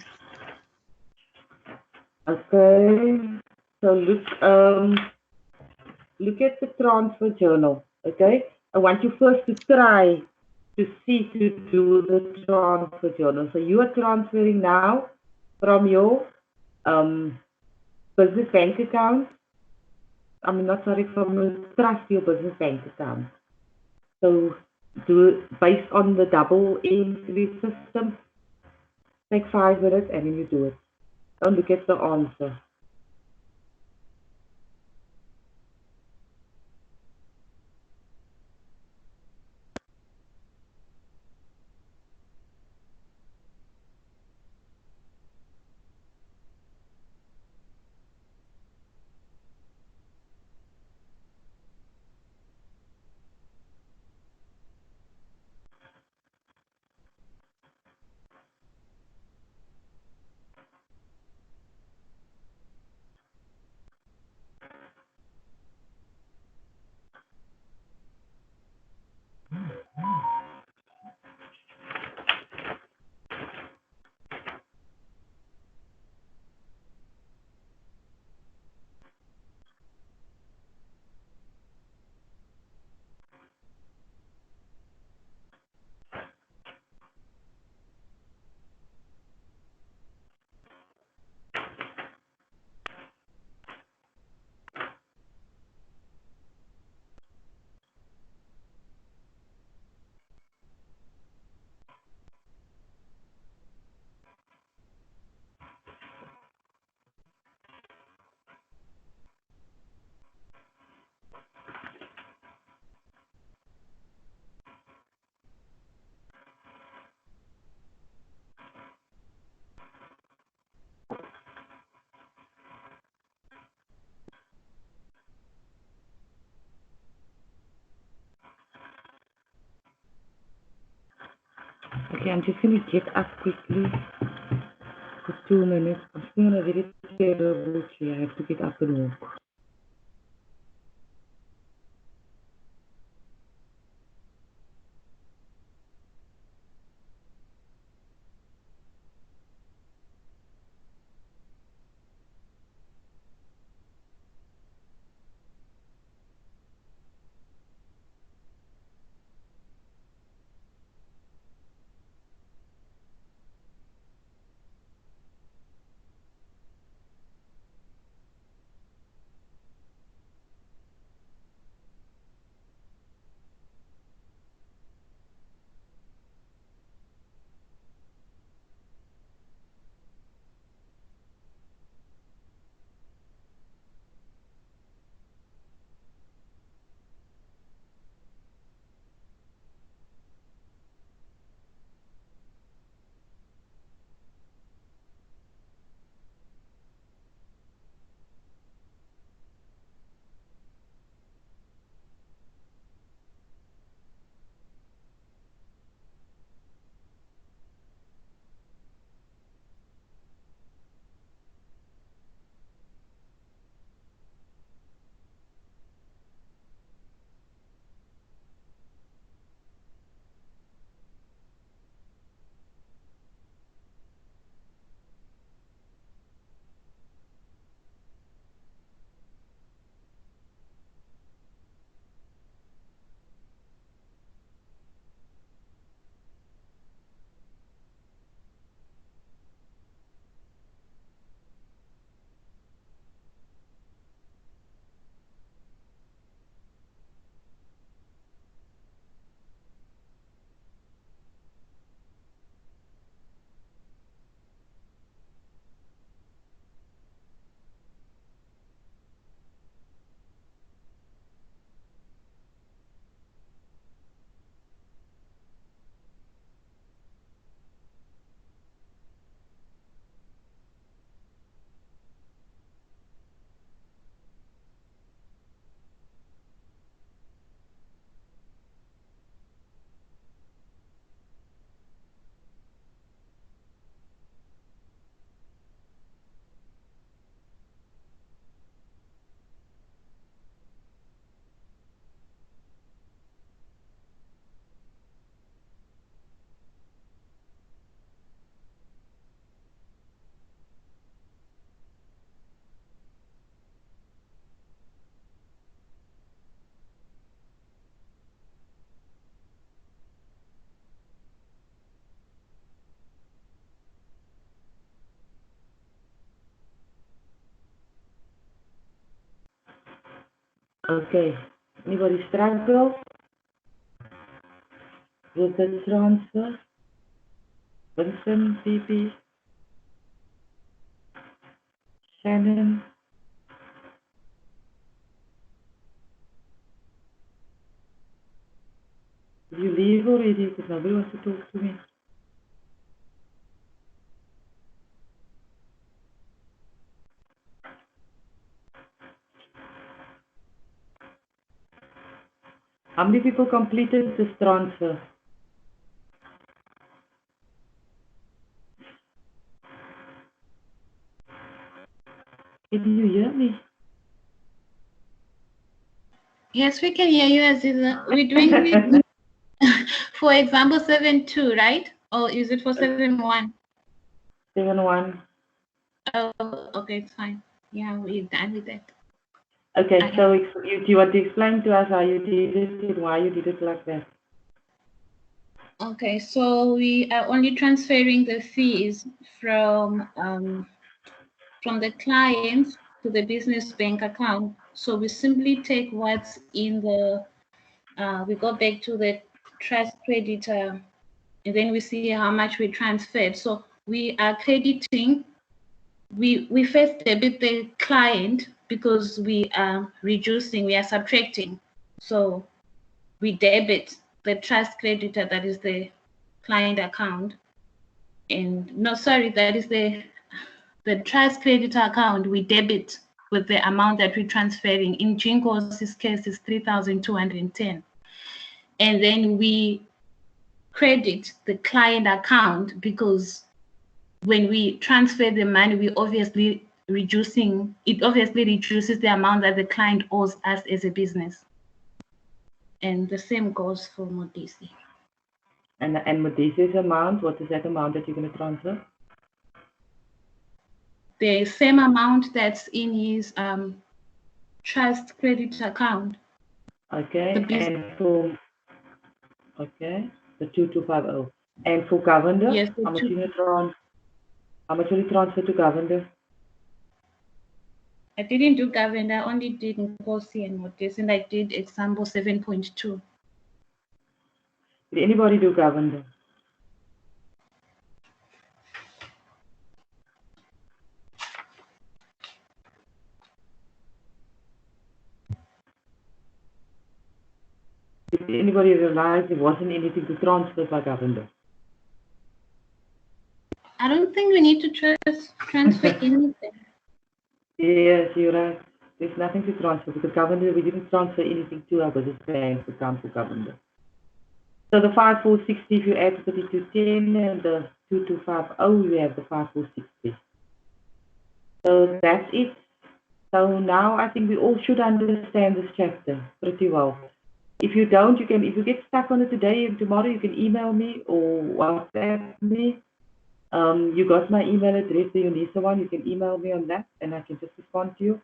Okay. So look at the transfer journal. Okay. I want you first to try to see to do the transfer journal. So you are transferring now from your business bank account. I'm not sorry, from a trust your business bank account. So do it based on the double entry system. Take 5 minutes and then you do it. Don't look at the answer. Okay, I'm just going to get up quickly for 2 minutes. I'm still in a very terrible chair. I have to get up and walk. Okay. Anybody struggle with the transfer? Vincent, PP, Shannon? Did you leave already? Because nobody wants to talk to me. How many people completed this transfer? Can you hear me? Yes, we can hear you, Aziza. We're doing it for example 7.2, right? Or is it for 7.1? 7-1. Oh, okay, it's fine. Yeah, we're done with that. Okay, so do you want to explain to us how you did it and why you did it like that? Okay, so we are only transferring the fees from the client to the business bank account. So we simply take what's in the, we go back to the trust creditor, and then we see how much we transferred. So we are crediting, we first debit the client because we are reducing, we are subtracting. So we debit the trust creditor, that is the client account. And no, sorry, that is the trust creditor account, we debit with the amount that we're transferring. In Jinko's case is 3,210. And then we credit the client account, because when we transfer the money, it obviously reduces the amount that the client owes us as a business. And the same goes for Modisi. And Modisi's amount, what is that amount that you're going to transfer? The same amount that's in his trust credit account. Okay, and for the 2250. And for Governor, yes, how much will you transfer to Governor? I didn't do Governor, I only did Nkosi and Modisi, and I did example 7.2. Did anybody do Governor? Did anybody realize there wasn't anything to transfer by Governor? I don't think we need to transfer anything. Yes, you're right. There's nothing to transfer because Governor, we didn't transfer anything to our business bank account for Governor. So the 5460, if you add 3210 and the 2250, you have the 5460. So that's it. So now I think we all should understand this chapter pretty well. If you don't, if you get stuck on it today and tomorrow, you can email me or WhatsApp me. You got my email address, the UNISA one. You can email me on that, and I can just respond to you.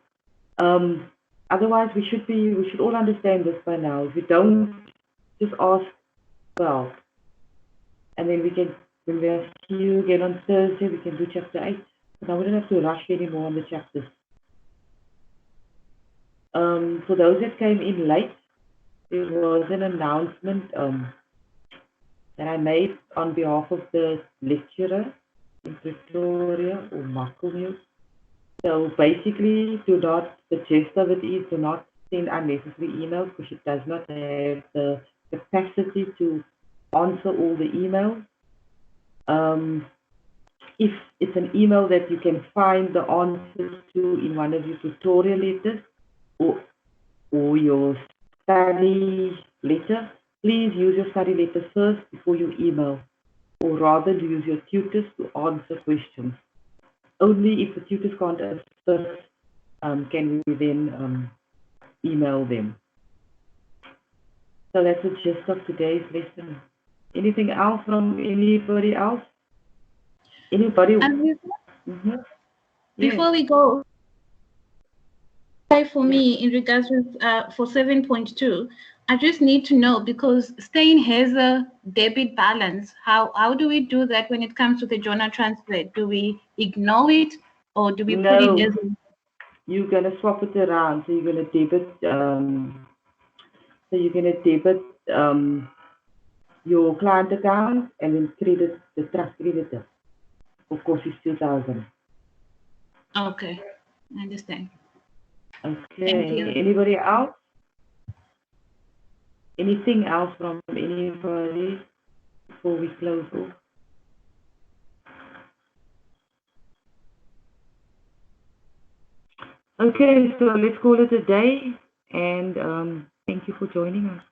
Otherwise, we should all understand this by now. If you don't, just ask. Well, and then when we see you again on Thursday, we can do chapter 8. But I wouldn't have to rush anymore on the chapters. For those that came in late, there was an announcement that I made on behalf of the lecturer in Pretoria or Makumute. So basically, the gist of it is do not send unnecessary emails because it does not have the capacity to answer all the emails. If it's an email that you can find the answers to in one of your tutorial letters or your study letter, please use your study letter first before you email, or rather use your tutors to answer questions. Only if the tutors can't assist can we then email them. So that's the gist of today's lesson. Anything else from anybody else? Anybody? Before we go, for me, in regards with for 7.2, I just need to know, because Stein has a debit balance. How do we do that when it comes to the journal transfer? Do we ignore it or do we put it as a... You're gonna swap it around. So you're gonna debit your client account and then credit the trust creditor. Of course, it's 2,000. Okay, I understand. Okay. Thank you. Anybody else? Anything else from anybody before we close off? Okay, so let's call it a day, and thank you for joining us.